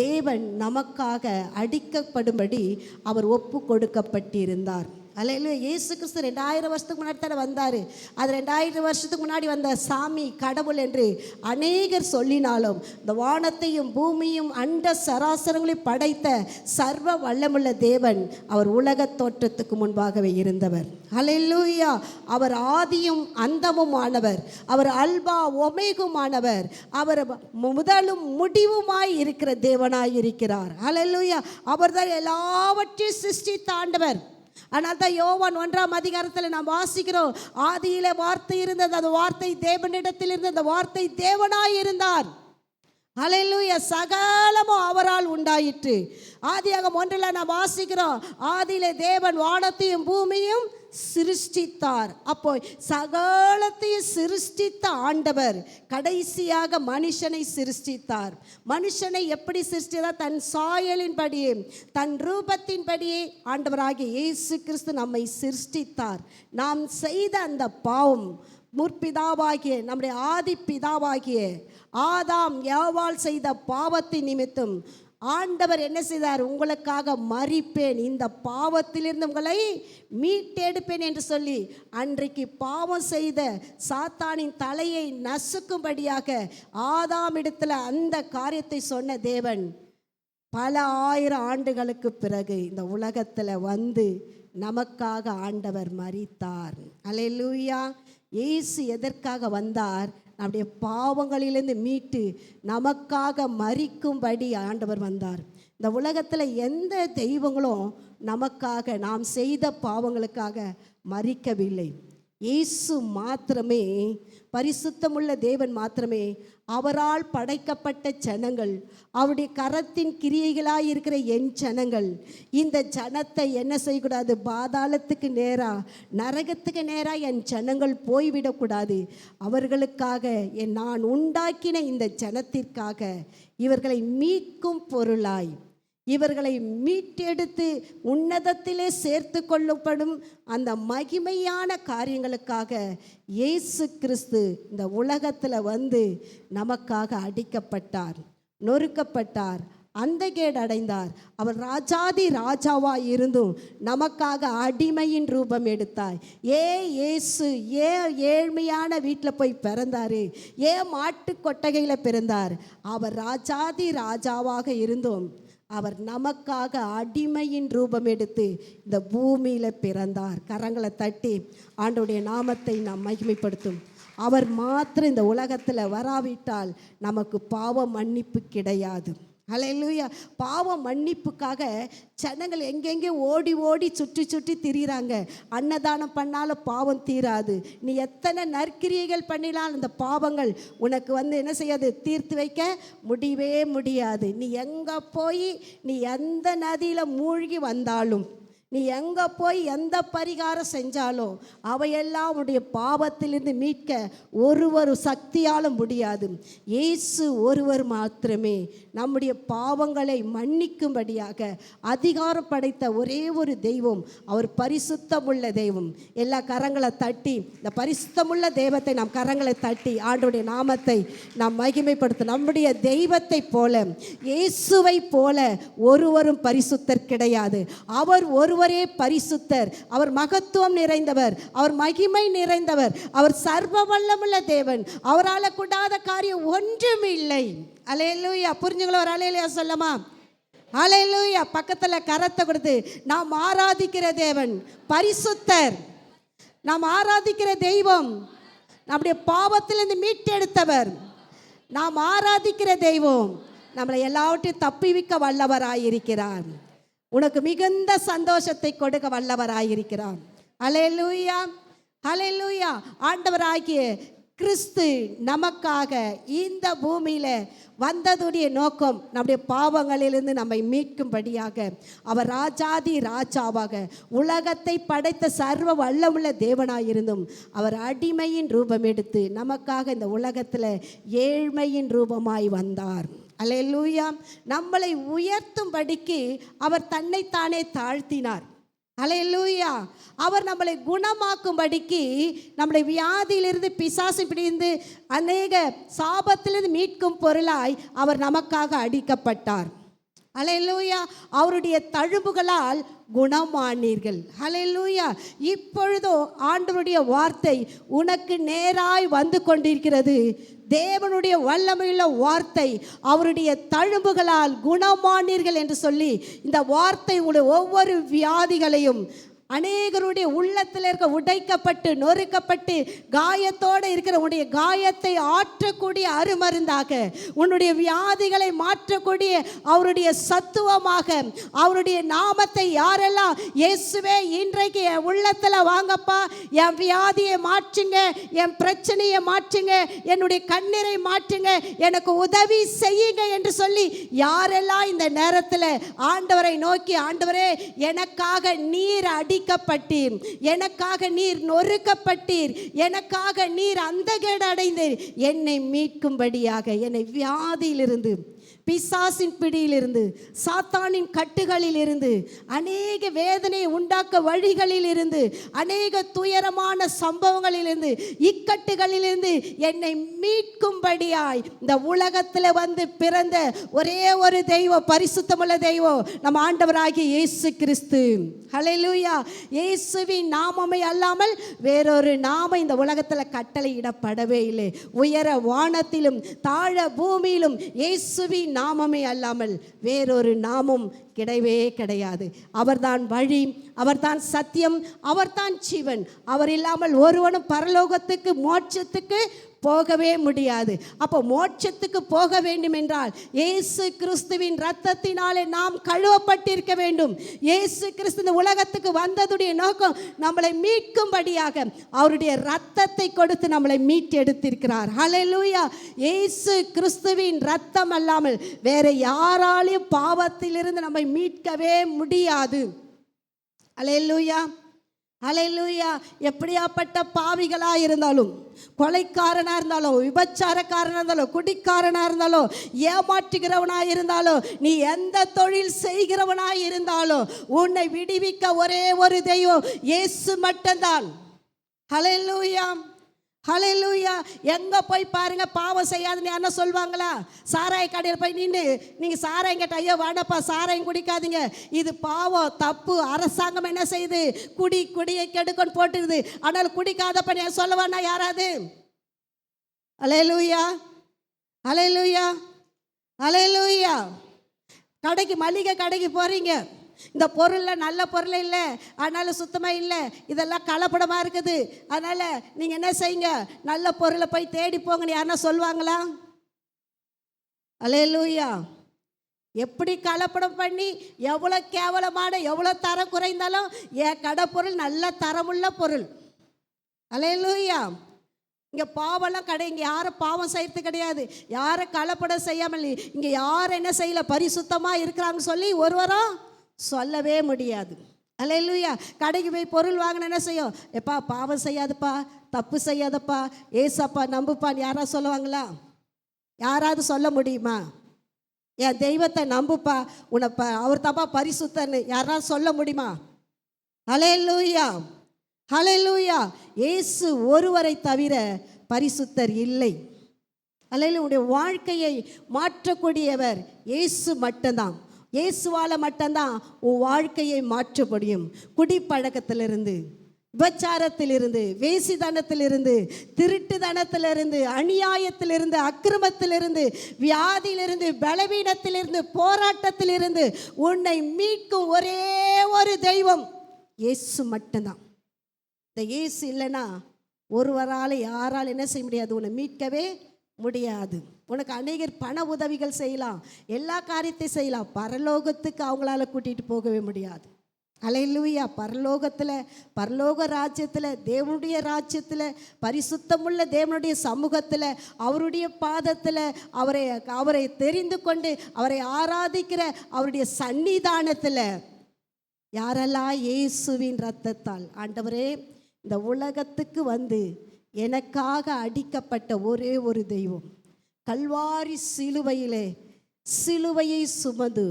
தேவன் நமக்காக அடிக்கப்படும்படி அவர் ஒப்பு கொடுக்கப்பட்டிருந்தார். அல்லேலூயா. இயேசு கிறிஸ்து 2000 வருஷத்துக்கு முன்னாடி தானே வந்தார். அது 2000 வருஷத்துக்கு முன்னாடி வந்த சாமி கடவுள் என்று அநேகர் சொல்லினாலும், இந்த வானத்தையும் பூமியும் அண்ட சராசரங்களையும் படைத்த சர்வ வல்லமுள்ள தேவன் அவர் உலக தோற்றத்துக்கு முன்பாகவே இருந்தவர். அல்லேலூயா. அவர் ஆதியும் அந்தமுமானவர். அவர் அல்பா ஒமேகுமானவர். அவர் முதலும் முடிவுமாய் இருக்கிற தேவனாய் இருக்கிறார். அல்லேலூயா. அவர் தான் எல்லாவற்றையும் சிருஷ்டித்த ஆண்டவர். ஆனால் தான் யோவான் 1ஆம் அதிகாரத்தில் நாம் வாசிக்கிறோம், ஆதியிலே வார்த்தை இருந்தது, அந்த வார்த்தை தேவனிடத்தில் இருந்தது, அந்த வார்த்தை தேவனாய் இருந்தார். ஹல்லேலூயா. சகலமும் அவரால் உண்டாயிற்று. ஆதியாகமம் 1 நாம் வாசிக்கிறோம், ஆதியிலே தேவன் வானத்தையும் பூமியும் சிருஷ்டித்தார். அப்போ சகலத்தையும் சிருஷ்டித்த ஆண்டவர் கடைசியாக மனுஷனை சிருஷ்டித்தார். மனுஷனை எப்படி சிருஷ்டித்தார்? தன் சாயலின்படியே, தன் ரூபத்தின்படியே ஆண்டவராகிய இயேசு கிறிஸ்து நம்மை சிருஷ்டித்தார். நாம் செய்த அந்த பாவம், முற்பிதாவாகிய நம்முடைய ஆதி பிதாவாகிய ஆதாம் ஏவாள் செய்த பாவத்தின் நிமித்தம் ஆண்டவர் என்ன செய்தார்? உங்களுக்காக மரிப்பேன், இந்த பாவத்திலிருந்து உங்களை மீட்டெடுப்பேன் என்று சொல்லி அன்றைக்கு பாவம் செய்த சாத்தானின் தலையை நசுக்கும்படியாக ஆதாம் இடத்துல அந்த காரியத்தை சொன்ன தேவன் பல 1000 ஆண்டுகளுக்கு பிறகு இந்த உலகத்தில் நமக்காக ஆண்டவர் மரித்தார். அல்லேலூயா. இயேசு எதற்காக வந்தார்? நம்முடைய பாவங்களிலிருந்து மீட்டு நமக்காக மரிக்கும்படி ஆண்டவர் வந்தார். இந்த உலகத்தில் எந்த தெய்வங்களும் நமக்காக, நாம் செய்த பாவங்களுக்காக மரிக்கவில்லை. இயேசு மாத்திரமே, பரிசுத்தமுள்ள தேவன் மாத்திரமே, அவரால் படைக்கப்பட்ட ஜனங்கள், அவருடைய கரத்தின் கிரியைகளாக இருக்கிற என் ஜனங்கள், இந்த ஜனத்தை என்ன செய்யக்கூடாது? பாதாளத்துக்கு நேராக, நரகத்துக்கு நேராக என் ஜனங்கள் போய்விடக்கூடாது. அவர்களுக்காக, நான் உண்டாக்கின இந்த ஜனத்திற்காக, இவர்களை மீட்கும் பொருளாய், இவர்களை மீட்டெடுத்து உன்னதத்திலே சேர்த்து கொள்ளப்படும் அந்த மகிமையான காரியங்களுக்காக இயேசு கிறிஸ்து இந்த உலகத்தில் வந்து நமக்காக அடிக்கப்பட்டார், நொறுக்கப்பட்டார், அந்தகேடு அடைந்தார். அவர் ராஜாதி ராஜாவாக இருந்தும் நமக்காக அடிமையின் ரூபம் எடுத்தார். இயேசு ஏழ்மையான வீட்டில் போய் பிறந்தார், மாட்டு கொட்டகையில் பிறந்தார். அவர் ராஜாதி ராஜாவாக இருந்தும் அவர் நமக்காக அடிமையின் ரூபம் எடுத்து இந்த பூமியில் பிறந்தார். கரங்களை தட்டி ஆண்டவருடைய நாமத்தை நாம் மகிமைப்படுத்தும். அவர் மாத்திரம் இந்த உலகத்தில் வராவிட்டால் நமக்கு பாவ மன்னிப்பு கிடையாது. ஹல்லேலூயா. பாவ மன்னிப்புக்காக ஜனங்கள் எங்கெங்கே ஓடி ஓடி சுற்றி சுற்றி திரிகிறாங்க. அன்னதானம் பண்ணாலும் பாவம் தீராது. நீ எத்தனை நற்கிரியைகள் பண்ணினாலும் அந்த பாவங்கள் உனக்கு என்ன செய்யாது? தீர்த்து வைக்க முடியவே முடியாது. நீ எங்கே போய், நீ எந்த நதியில் மூழ்கி வந்தாலும், நீ எங்கே போய் எந்த பரிகாரம் செஞ்சாலும் அவையெல்லாம் உடைய பாவத்திலிருந்து மீட்க ஒருவர் சக்தியாலும் முடியாது. இயேசு ஒருவர் மாத்திரமே நம்முடைய பாவங்களை மன்னிக்கும்படியாக அதிகாரம் படைத்த ஒரே ஒரு தெய்வம். அவர் பரிசுத்தமுள்ள தெய்வம். எல்லா கரங்களை தட்டி இந்த பரிசுத்தமுள்ள தெய்வத்தை நாம் கரங்களை தட்டி ஆண்டவருடைய நாமத்தை நாம் மகிமைப்படுத்த. நம்முடைய தெய்வத்தை போல, இயேசுவை போல ஒருவரும் பரிசுத்தர் கிடையாது. அவர் ஒருவரே பரிசுத்தர். அவர் மகத்துவம் நிறைந்தவர், அவர் மகிமை நிறைந்தவர், அவர் சர்வ வல்லமுள்ள தேவன். அவரால் கூடாத காரியம் ஒன்றும் இல்லை. அல்லேலூயா. புரிஞ்சுங்களா? ஒரு அல்லேலூயா சொல்லமா? அல்லேலூயா. பக்கத்தில் கரத்தை கொடுத்து, நாம் ஆராதிக்கிற தேவன் பரிசுத்தர். நாம் ஆராதிக்கிற தெய்வம் நம்முடைய பாவத்திலிருந்து மீட்டெடுத்தவர். நாம் ஆராதிக்கிற தெய்வம் நம்மளை எல்லாவற்றையும் தப்பிவிக்க வல்லவராயிருக்கிறார். உனக்கு மிகுந்த சந்தோஷத்தை கொடுக்க வல்லவராயிருக்கிறார். அல்லேலூயா, அல்லேலூயா. ஆண்டவராகிய கிறிஸ்து நமக்காக இந்த பூமியில வந்ததுடைய நோக்கம் நம்முடைய பாவங்களிலிருந்து நம்மை மீட்கும்படியாக. அவர் ராஜாதி ராஜாவாக உலகத்தை படைத்த சர்வ வல்லமுள்ள தேவனாயிருந்தும் அவர் அடிமையின் ரூபம் எடுத்து நமக்காக இந்த உலகத்தில் ஏழ்மையின் ரூபமாய் வந்தார். அல்லேலூயா. நம்மளை உயர்த்தும்படிக்கு அவர் தன்னைத்தானே தாழ்த்தினார். அல்லேலூயா. அவர் நம்மளை குணமாக்கும்படிக்கு, நம்முடைய வியாதியிலிருந்து, பிசாசு பிடிந்து அநேக சாபத்திலிருந்து மீட்கும் பொருளாய் அவர் நமக்காக அடிக்கப்பட்டார். அல்லேலூயா. அவருடைய தழும்புகளால் குணமானீர்கள். அல்லேலூயா. இப்பொழுதோ ஆண்டவருடைய வார்த்தை உனக்கு நேராய் வந்து கொண்டிருக்கிறது. தேவனுடைய வல்லமையுள்ள வார்த்தை, அவருடைய தழும்புகளால் குணமானீர்கள் என்று சொல்லி இந்த வார்த்தை உங்களுடைய ஒவ்வொரு வியாதிகளையும், அநேகருடைய உள்ளத்தில் இருக்க உடைக்கப்பட்டு நொறுக்கப்பட்டு காயத்தோடு இருக்கிற உன்னுடைய காயத்தை ஆற்றக்கூடிய அருமருந்தாக, உன்னுடைய வியாதிகளை மாற்றக்கூடிய அவருடைய சத்துவமாக, அவருடைய நாமத்தை யாரெல்லாம் இயேசுவே இன்றைக்கு என் உள்ளத்தில் வாங்கப்பா, என் வியாதியை மாற்றுங்க, என் பிரச்சனையை மாற்றுங்க, என்னுடைய கண்ணீரை மாற்றுங்க, எனக்கு உதவி செய்யுங்க என்று சொல்லி யாரெல்லாம் இந்த நேரத்தில் ஆண்டவரை நோக்கி, ஆண்டவரே எனக்காக நீர் அடிக்கப்பட்டீர், எனக்காக நீர் நொறுக்கப்பட்டீர், எனக்காக நீர் அந்தகேடு அடைந்தீர், என்னை மீட்கும்படியாக, என்னை வியாதியிலிருந்து, பிசாசின் பிடியிலிருந்து, சாத்தானின் கட்டுகளில் இருந்து, அநேக வேதனையை உண்டாக்க வழிகளில் இருந்து, அநேக துயரமான சம்பவங்களிலிருந்து, இக்கட்டுகளிலிருந்து என்னை மீட்கும்படியாய் இந்த உலகத்தில் வந்து பிறந்த ஒரே ஒரு தெய்வம், பரிசுத்தமுள்ள தெய்வம் நம் ஆண்டவராகிய இயேசு கிறிஸ்து. ஹல்லேலூயா. இயேசுவின் நாமமே அல்லாமல் வேறொரு நாமம் இந்த உலகத்தில் கட்டளையிடப்படவே இல்லை. உயர வானத்திலும் தாழ பூமியிலும் இயேசுவின் நாமமே அல்லாமல் வேறொரு நாமம் கிடையவே கிடையாது. அவர்தான் வழி, அவர்தான் சத்தியம், அவர்தான் ஜீவன். அவர் இல்லாமல் ஒருவனும் பரலோகத்துக்கு, மோட்சத்துக்கு போகவே முடியாது. அப்போ மோட்சத்துக்கு போக வேண்டும் என்றால் இயேசு கிறிஸ்துவின் இரத்தத்தினாலே நாம் கழுவப்பட்டிருக்க வேண்டும். இயேசு கிறிஸ்து இந்த உலகத்துக்கு வந்ததுடைய நோக்கம் நம்மளை மீட்கும்படியாக அவருடைய இரத்தத்தை கொடுத்து நம்மளை மீட்டெடுத்திருக்கிறார். ஹல்லேலூயா. இயேசு கிறிஸ்துவின் இரத்தம் அல்லாமல் வேற யாராலையும் பாவத்திலிருந்து நம்மை மீட்கவே முடியாது. ஹல்லேலூயா, ஹல்லேலூயா. எப்படியாப்பட்ட பாவிகளாக இருந்தாலும், கொலைக்காரனாக இருந்தாலும், விபச்சாரக்காரனாக இருந்தாலும், குடிக்காரனாக இருந்தாலும், ஏமாற்றுகிறவனாக இருந்தாலும், நீ எந்த தொழில் செய்கிறவனாக இருந்தாலும் உன்னை விடுவிக்க ஒரே ஒரு தெய்வம் இயேசு மட்டும்தான். ஹல்லேலூயா, ஹல்லேலூயா. எங்கே போய் பாருங்க, பாவம் செய்யாதுன்னு யாருன்னா சொல்லுவாங்களா? சாராய கடையில் போய் நின்று நீங்கள் சாராயம் கேட்ட, ஐயோ வேண்டப்பா சாராயம் குடிக்காதீங்க, இது பாவம், தப்பு, அரசாங்கம் என்ன செய்யுது, குடியை கெடுக்கன்னு போட்டுருது, ஆனால் குடிக்காதப்ப நீ சொல்லுவானா யாராவது? ஹல்லேலூயா, ஹல்லேலூயா, ஹல்லேலூயா. கடைக்கு, மளிகை கடைக்கு போகிறீங்க, இந்த பொருளில் நல்ல பொருள் இல்லை, அதனால் சுத்தமாக இல்லை, இதெல்லாம் கலப்படமாக இருக்குது, அதனால் நீங்கள் என்ன செய்யுங்க, நல்ல பொருளை போய் தேடி போங்கன்னு யாருன்னா சொல்லுவாங்களா? ஹல்லேலூயா. எப்படி கலப்படம் பண்ணி எவ்வளோ கேவலமான, எவ்வளோ தரம் குறைந்தாலும் என் கடை பொருள் நல்ல தரமுள்ள பொருள். ஹல்லேலூயா. இங்கே பாவம்லாம் கடை, இங்கே யாரும் பாவம் செய்கிறது கிடையாது, யாரும் கலப்படம் செய்யாமல், இங்கே யாரும் என்ன செய்யலை, பரிசுத்தமாக இருக்கிறாங்கன்னு சொல்லி ஒருவரும் சொல்லவே முடியாது. ஹல்லேலூயா. கடைக்கு போய் பொருள் வாங்கின என்ன செய்யும், எப்பா பாவம் செய்யாதப்பா, தப்பு செய்யாதப்பா, ஏசப்பா நம்புப்பான்னு யாராவது சொல்லுவாங்களா? யாராவது சொல்ல முடியுமா? என் தெய்வத்தை நம்புப்பா, உனப்பா அவர் தப்பா பரிசுத்தன்னு யாராவது சொல்ல முடியுமா? ஹல்லேலூயா, ஹல்லேலூயா. இயேசு ஒருவரை தவிர பரிசுத்தர் இல்லை. ஹல்லேலூயா. உன்னுடைய வாழ்க்கையை மாற்றக்கூடியவர் இயேசு மட்டும்தான். இயேசுவால் மட்டும்தான் உன் வாழ்க்கையை மாற்ற முடியும். குடிப்பழக்கத்திலிருந்து, விபச்சாரத்திலிருந்து, வேசித்தனத்திலிருந்து, திருட்டுத்தனத்திலிருந்து, அநியாயத்திலிருந்து, அக்கிரமத்திலிருந்து, வியாதியிலிருந்து, பலவீனத்திலிருந்து, போராட்டத்திலிருந்து உன்னை மீட்கும் ஒரே ஒரு தெய்வம் இயேசு மட்டும்தான். இந்த இயேசு இல்லைன்னா ஒருவரால் யாரால் என்ன செய்ய முடியாது, உன்னை மீட்கவே முடியாது. உனக்கு அநேகர் பண உதவிகள் செய்யலாம், எல்லா காரியத்தையும் செய்யலாம், பரலோகத்துக்கு அவங்களால கூட்டிகிட்டு போகவே முடியாது. ஹல்லேலூயா. பரலோக ராஜ்யத்தில், தேவனுடைய ராஜ்யத்தில், பரிசுத்தமுள்ள தேவனுடைய சமூகத்தில், அவருடைய பாதத்தில் அவரை தெரிந்து கொண்டு அவரை ஆராதிக்கிற அவருடைய சன்னிதானத்தில் யாரெல்லாம் இயேசுவின் இரத்தத்தால், ஆண்டவரே இந்த உலகத்துக்கு வந்து எனக்காக அடிக்கப்பட்ட ஒரே ஒரு தெய்வம், கல்வாரி சிலுவையை சுமந்து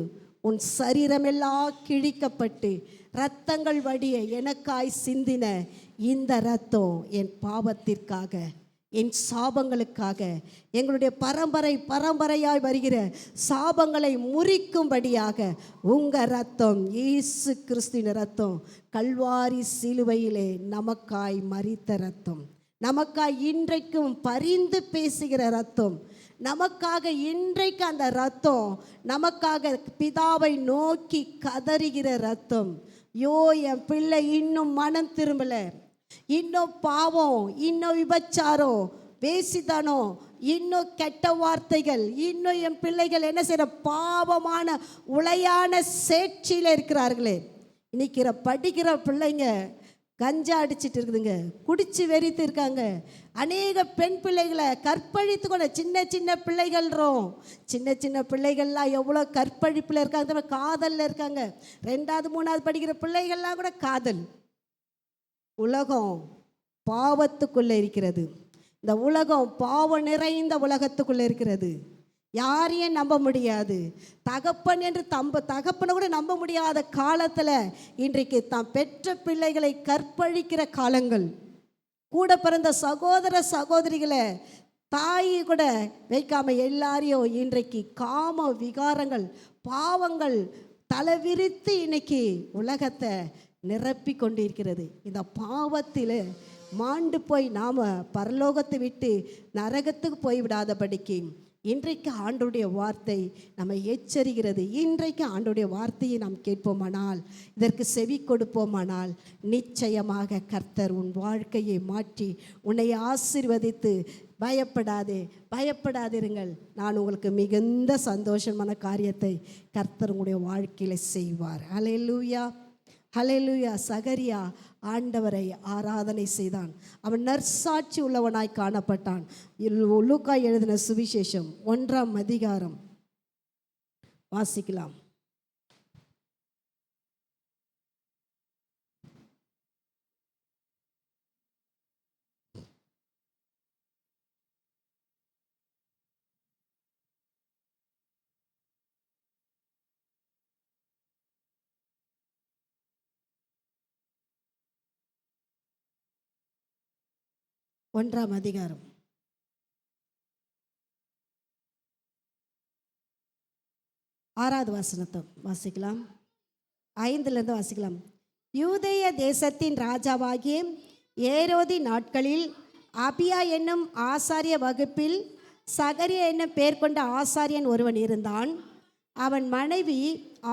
உன் சரீரமெல்லாம் கிழிக்கப்பட்டு இரத்தங்கள் வடிய எனக்காய் சிந்தின இந்த இரத்தம் என் பாவத்திற்காக, என் சாபங்களுக்காக, எங்களுடைய பரம்பரையாய் வருகிற சாபங்களை முறிக்கும்படியாக உங்கள் இரத்தம், இயேசு கிறிஸ்துவின் இரத்தம், கல்வாரி சிலுவையிலே நமக்காய் மரித்த இரத்தம், நமக்காக இன்றைக்கும் பரிந்து பேசுகிற இரத்தம், நமக்காக இன்றைக்கு அந்த இரத்தம் நமக்காக பிதாவை நோக்கி கதறுகிற இரத்தம். யோ என் பிள்ளை இன்னும் மனம் திரும்பல, இன்னும் பாவம், இன்னும் விபச்சாரம், வேசித்தனம், இன்னும் கெட்ட வார்த்தைகள், இன்னும் என் பிள்ளைகள் என்ன செய்யற பாவமான உளையான சேட்சியில் இருக்கிறார்களே. இன்னைக்கு படிக்கிற பிள்ளைங்க கஞ்சா அடிச்சிட்டு இருக்குதுங்க, குடிச்சு வெறித்து இருக்காங்க. அநேக பெண் பிள்ளைகளை கற்பழித்து கொண்ட சின்ன பிள்ளைகள்றோம். சின்ன பிள்ளைகள்லாம் எவ்வளோ கற்பழிப்பில் இருக்காங்க, காதலில் இருக்காங்க. 2வது 3வது படிக்கிற பிள்ளைகள்லாம் கூட காதல். உலகம் பாவத்துக்குள்ளே இருக்கிறது. இந்த உலகம் பாவம் நிறைந்த உலகத்துக்குள்ளே இருக்கிறது. யாரையும் நம்ப முடியாது. தகப்பன் என்று தகப்பனை கூட நம்ப முடியாத காலத்தில் இன்றைக்கு தாம் பெற்ற பிள்ளைகளை கற்பழிக்கிற காலங்கள். கூட பிறந்த சகோதர சகோதரிகளை தாயை கூட வைக்காம எல்லாரையும் இன்றைக்கு காம விகாரங்கள், பாவங்கள் தலைவிரித்து இன்னைக்கு உலகத்தை நிரப்பி கொண்டிருக்கிறது. இந்த பாவத்தில் மாண்டு போய் நாம் பரலோகத்தை விட்டு நரகத்துக்கு போய்விடாதபடிக்கு இன்றைக்கு ஆண்டவருடைய வார்த்தை நம்மை எச்சரிக்கிறது. இன்றைக்கு ஆண்டவருடைய வார்த்தையை நாம் கேட்போமானால், இதற்கு செவி கொடுப்போமானால், நிச்சயமாக கர்த்தர் உன் வாழ்க்கையை மாற்றி உன்னை ஆசீர்வதித்து, பயப்படாதிருங்கள், நான் உங்களுக்கு மிகுந்த சந்தோஷமான காரியத்தை கர்த்தர் உங்களுடைய வாழ்க்கையில் செய்வார். ஹல்லேலூயா, ஹல்லேலூயா. சகரியா ஆண்டவரை ஆராதனை செய்தான். அவன் நற்சாட்சி உள்ளவனாய் காணப்பட்டான். லூக்கா எழுதின சுவிசேஷம் 1ஆம் அதிகாரம் வாசிக்கலாம். ஒன்றாம் அதிகாரம் 6வது வசனத்தை வாசிக்கலாம். 5லேருந்து வாசிக்கலாம். யூதேய தேசத்தின் ராஜாவாகிய ஏரோதி நாட்களில் அபியா என்னும் ஆசாரிய வகுப்பில் சகரியா என்னும் பெயர் கொண்ட ஆசாரியன் ஒருவன் இருந்தான். அவன் மனைவி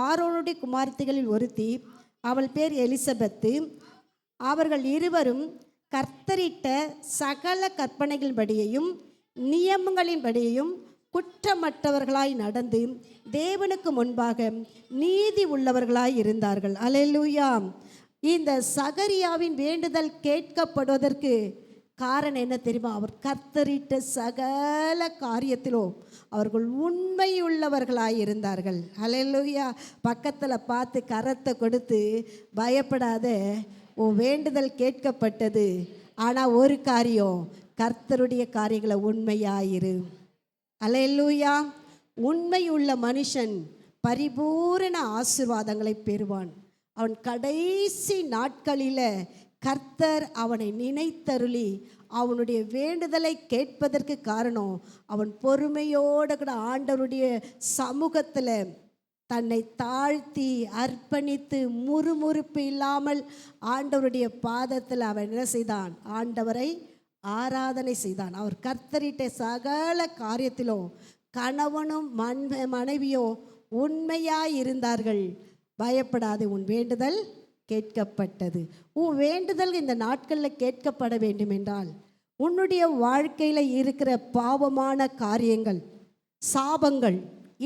ஆரோனுடைய குமாரத்திகளில் ஒருத்தி, அவள் பேர் எலிசபெத்து. அவர்கள் இருவரும் கர்த்தரிட்ட சகல கற்பனைகளின்படியையும் நியமங்களின்படியையும் குற்றமற்றவர்களாய் நடந்து தேவனுக்கு முன்பாக நீதி உள்ளவர்களாய் இருந்தார்கள். அல்லேலூயா. இந்த சகரியாவின் வேண்டுதல் கேட்கப்படுவதற்கு காரணம் என்ன தெரியுமா? அவர் கர்த்தரிட்ட சகல காரியத்திலும் அவர்கள் உண்மையுள்ளவர்களாய் இருந்தார்கள். அல்லேலூயா. பக்கத்தில் பார்த்து கரத்தை கொடுத்து, பயப்படாத, உன் வேண்டுதல் கேட்கப்பட்டது, ஆனால் ஒரு காரியம், கர்த்தருடைய காரியங்களை உண்மையாயிரு. அல்லேலூயா. உண்மையுள்ள மனுஷன் பரிபூரண ஆசீர்வாதங்களை பெறுவான். அவன் கடைசி நாட்களில் கர்த்தர் அவனை நினைத்தருளி அவனுடைய வேண்டுதலை கேட்பதற்கு காரணம், அவன் பொறுமையோடு கூட ஆண்டவருடைய சமூகத்தில் தன்னை தாழ்த்தி அர்ப்பணித்து முறுமுறுப்பு இல்லாமல் ஆண்டவருடைய பாதத்தில் அவன் என்ன செய்தான்? ஆண்டவரை ஆராதனை செய்தான். அவர் கர்த்தரிட்ட சகல காரியத்திலும் கணவனும் மனைவியும் உண்மையாய் இருந்தார்கள். பயப்படாது, உன் வேண்டுதல் கேட்கப்பட்டது. உன் வேண்டுதல் இந்த நாட்களில் கேட்கப்பட வேண்டும் என்றால், உன்னுடைய வாழ்க்கையில் இருக்கிற பாவமான காரியங்கள், சாபங்கள்,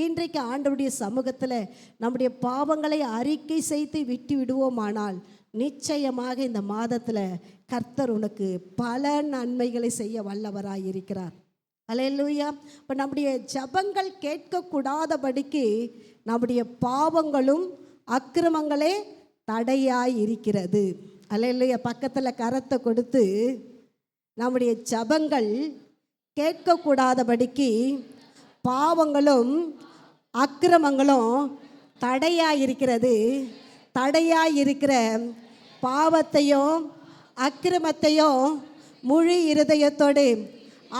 இன்றைக்கு ஆண்டவருடைய சமூகத்தில் நம்முடைய பாவங்களை அறிக்கை செய்து விட்டு விடுவோமானால், நிச்சயமாக இந்த மாதத்தில் கர்த்தர் உனக்கு பல நன்மைகளை செய்ய வல்லவராய் இருக்கிறார். அல்லேலூயா. இப்போ நம்முடைய ஜபங்கள் கேட்கக்கூடாதபடிக்கு நம்முடைய பாவங்களும் அக்கிரமங்களே தடையாய் இருக்கிறது. அல்லேலூயா. பக்கத்தில் கரத்தை கொடுத்து, நம்முடைய ஜபங்கள் கேட்கக்கூடாதபடிக்கு பாவங்களும் அக்கிரமங்களும் தடையாயிருக்கிறது. தடையாயிருக்கிற பாவத்தையும் அக்கிரமத்தையும் முழு இருதயத்தோடு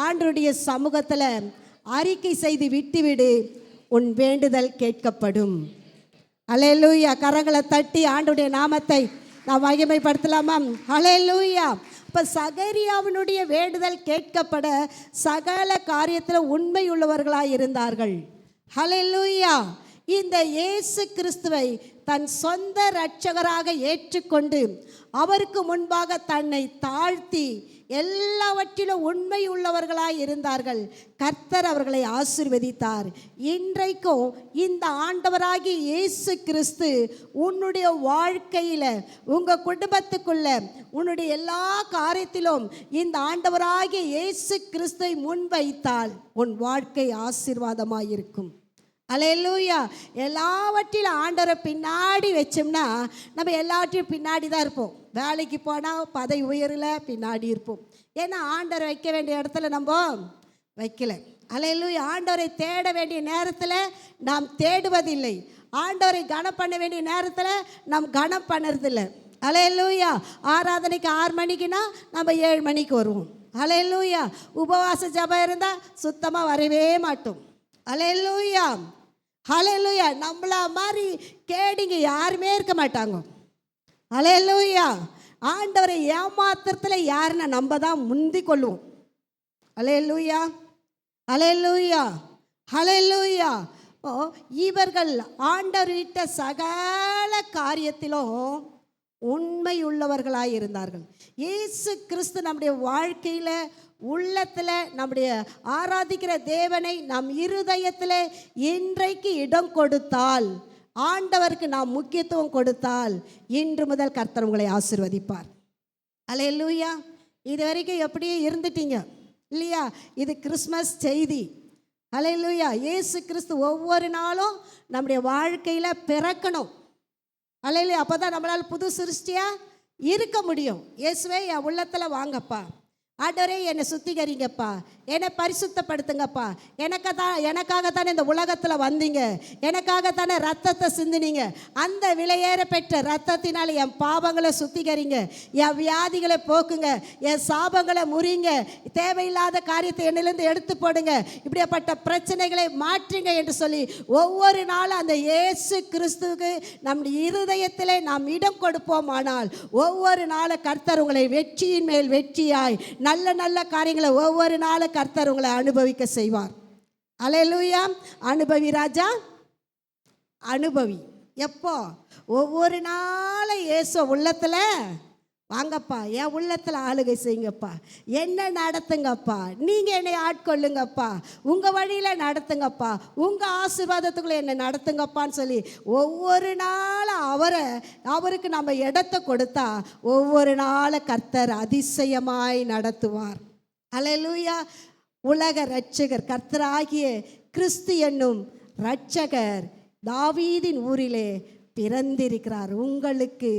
ஆண்டவருடைய சமூகத்தில் அறிக்கை செய்து விட்டுவிடு, உன் வேண்டுதல் கேட்கப்படும். அல்லேலூயா. கரங்களை தட்டி ஆண்டவருடைய நாமத்தை நாம் மகிமைப்படுத்தலாமா? அல்லேலூயா. இப்போ சகரியாவினுடைய வேண்டுதல் கேட்கப்பட சகல காரியத்தில் உண்மை உள்ளவர்களாய் இருந்தார்கள். ஹல்லேலூயா. இந்த இயேசு கிறிஸ்துவை தன் சொந்த இரட்சகராக ஏற்றுக்கொண்டு அவருக்கு முன்பாக தன்னை தாழ்த்தி எல்லாவற்றிலும் உண்மை உள்ளவர்களாய் இருந்தார்கள். கர்த்தர் அவர்களை ஆசீர்வதித்தார். இன்றைக்கும் இந்த ஆண்டவராகிய இயேசு கிறிஸ்து உன்னுடைய வாழ்க்கையில், உங்கள் குடும்பத்துக்குள்ள, உன்னுடைய எல்லா காரியத்திலும் இந்த ஆண்டவராகிய இயேசு கிறிஸ்துவை முன்வைத்தால் உன் வாழ்க்கை ஆசீர்வாதமாக இருக்கும். அல்லேலூயா. எல்லாவற்றிலும் ஆண்டவரை பின்னாடி வச்சோம்னா நம்ம எல்லாவற்றையும் பின்னாடி தான் இருப்போம். வேலைக்கு போனால் பதவி உயரில் பின்னாடி இருப்போம். ஏன்னா ஆண்டவரை வைக்க வேண்டிய இடத்துல நம்ம வைக்கல. அல்லேலூயா. ஆண்டவரை தேட வேண்டிய நேரத்தில் நாம் தேடுவதில்லை. ஆண்டவரை கனம் பண்ண வேண்டிய நேரத்தில் நாம் கனம் பண்ணுறதில்லை. அல்லேலூயா. ஆராதனைக்கு 6 மணிக்குன்னா நம்ம 7 மணிக்கு வருவோம். அல்லேலூயா. உபவாச ஜபம் இருந்தால் சுத்தமாக வரவே மாட்டோம். அல்லேலூயா. ஹல்லேலூயா. நம்மள மாதிரி கேடிங்க யாருமே இருக்க மாட்டாங்க. அல்லேலூயா. ஆண்டவரை ஏமாத்திரத்தில் யாருன்னா நம்ம தான் முந்தி கொள்ளுவோம். அல்லேலூயா. அல்லேலூயா. ஹல்லேலூயா. இவர்கள் ஆண்டவர் விட்ட சகல காரியத்திலும் உண்மை உள்ளவர்களாய் இருந்தார்கள். இயேசு கிறிஸ்து நம்முடைய வாழ்க்கையில் உள்ளத்தில் நம்முடைய ஆராதிக்கிற தேவனை நம் இருதயத்தில் இன்றைக்கு இடம் கொடுத்தால், ஆண்டவருக்கு நாம் முக்கியத்துவம் கொடுத்தால், இன்று முதல் கர்த்தர் உங்களை ஆசீர்வதிப்பார். ஹல்லேலூயா. இது வரைக்கும் எப்படியே இருந்துட்டீங்க இல்லையா? இது கிறிஸ்மஸ் செய்தி. ஹல்லேலூயா. இயேசு கிறிஸ்து ஒவ்வொரு நாளும் நம்முடைய வாழ்க்கையில் பிறக்கணும். ஹல்லேலூயா. அப்போ தான் நம்மளால் புது சிருஷ்டியாக இருக்க முடியும். இயேசுவே என் உள்ளத்தில் வாங்கப்பா, ஆண்டவரே என்னை சுத்திகரிங்கப்பா, என்னை பரிசுத்தப்படுத்துங்கப்பா. எனக்காக தானே இந்த உலகத்தில் வந்தீங்க, எனக்காகத்தானே ரத்தத்தை சிந்தினீங்க. அந்த விலையேற பெற்ற ரத்தத்தினால் என் பாவங்களை சுத்திகரிங்க, என் வியாதிகளை போக்குங்க, என் சாபங்களை முறிங்க, தேவையில்லாத காரியத்தை என்னிலிருந்து எடுத்து போடுங்க, இப்படிப்பட்ட பிரச்சனைகளை மாற்றுங்க என்று சொல்லி ஒவ்வொரு நாளும் அந்த இயேசு கிறிஸ்துவுக்கு நம்முடைய இருதயத்தில் நாம் இடம் கொடுப்போமானால், ஒவ்வொரு நாளும் கர்த்தர் உங்களை வெற்றியின் மேல் வெற்றியாய் நல்ல நல்ல காரியங்களை ஒவ்வொரு நாளும் கர்த்தர் உங்களை அனுபவிக்க செய்வார். அல்லேலூயா. அனுபவி ராஜா, அனுபவி. எப்போ? ஒவ்வொரு நாளும் இயேசு உள்ளத்தில் வாங்கப்பா, என் உள்ளத்தில் ஆளுகை செய்யுங்கப்பா, என்ன நடத்துங்கப்பா, நீங்கள் என்னை ஆட்கொள்ளுங்கப்பா, உங்கள் வழியில் நடத்துங்கப்பா, உங்கள் ஆசீர்வாதத்துக்குள்ளே என்னை நடத்துங்கப்பான்னு சொல்லி ஒவ்வொரு நாளும் அவருக்கு நம்ம இடத்தை கொடுத்தா ஒவ்வொரு நாளும் கர்த்தர் அதிசயமாய் நடத்துவார். அல்லேலூயா. உலக இரட்சகர் கர்த்தராகிய கிறிஸ்து என்னும் இரட்சகர் தாவீதின் ஊரிலே பிறந்திருக்கிறார். உங்களுக்கு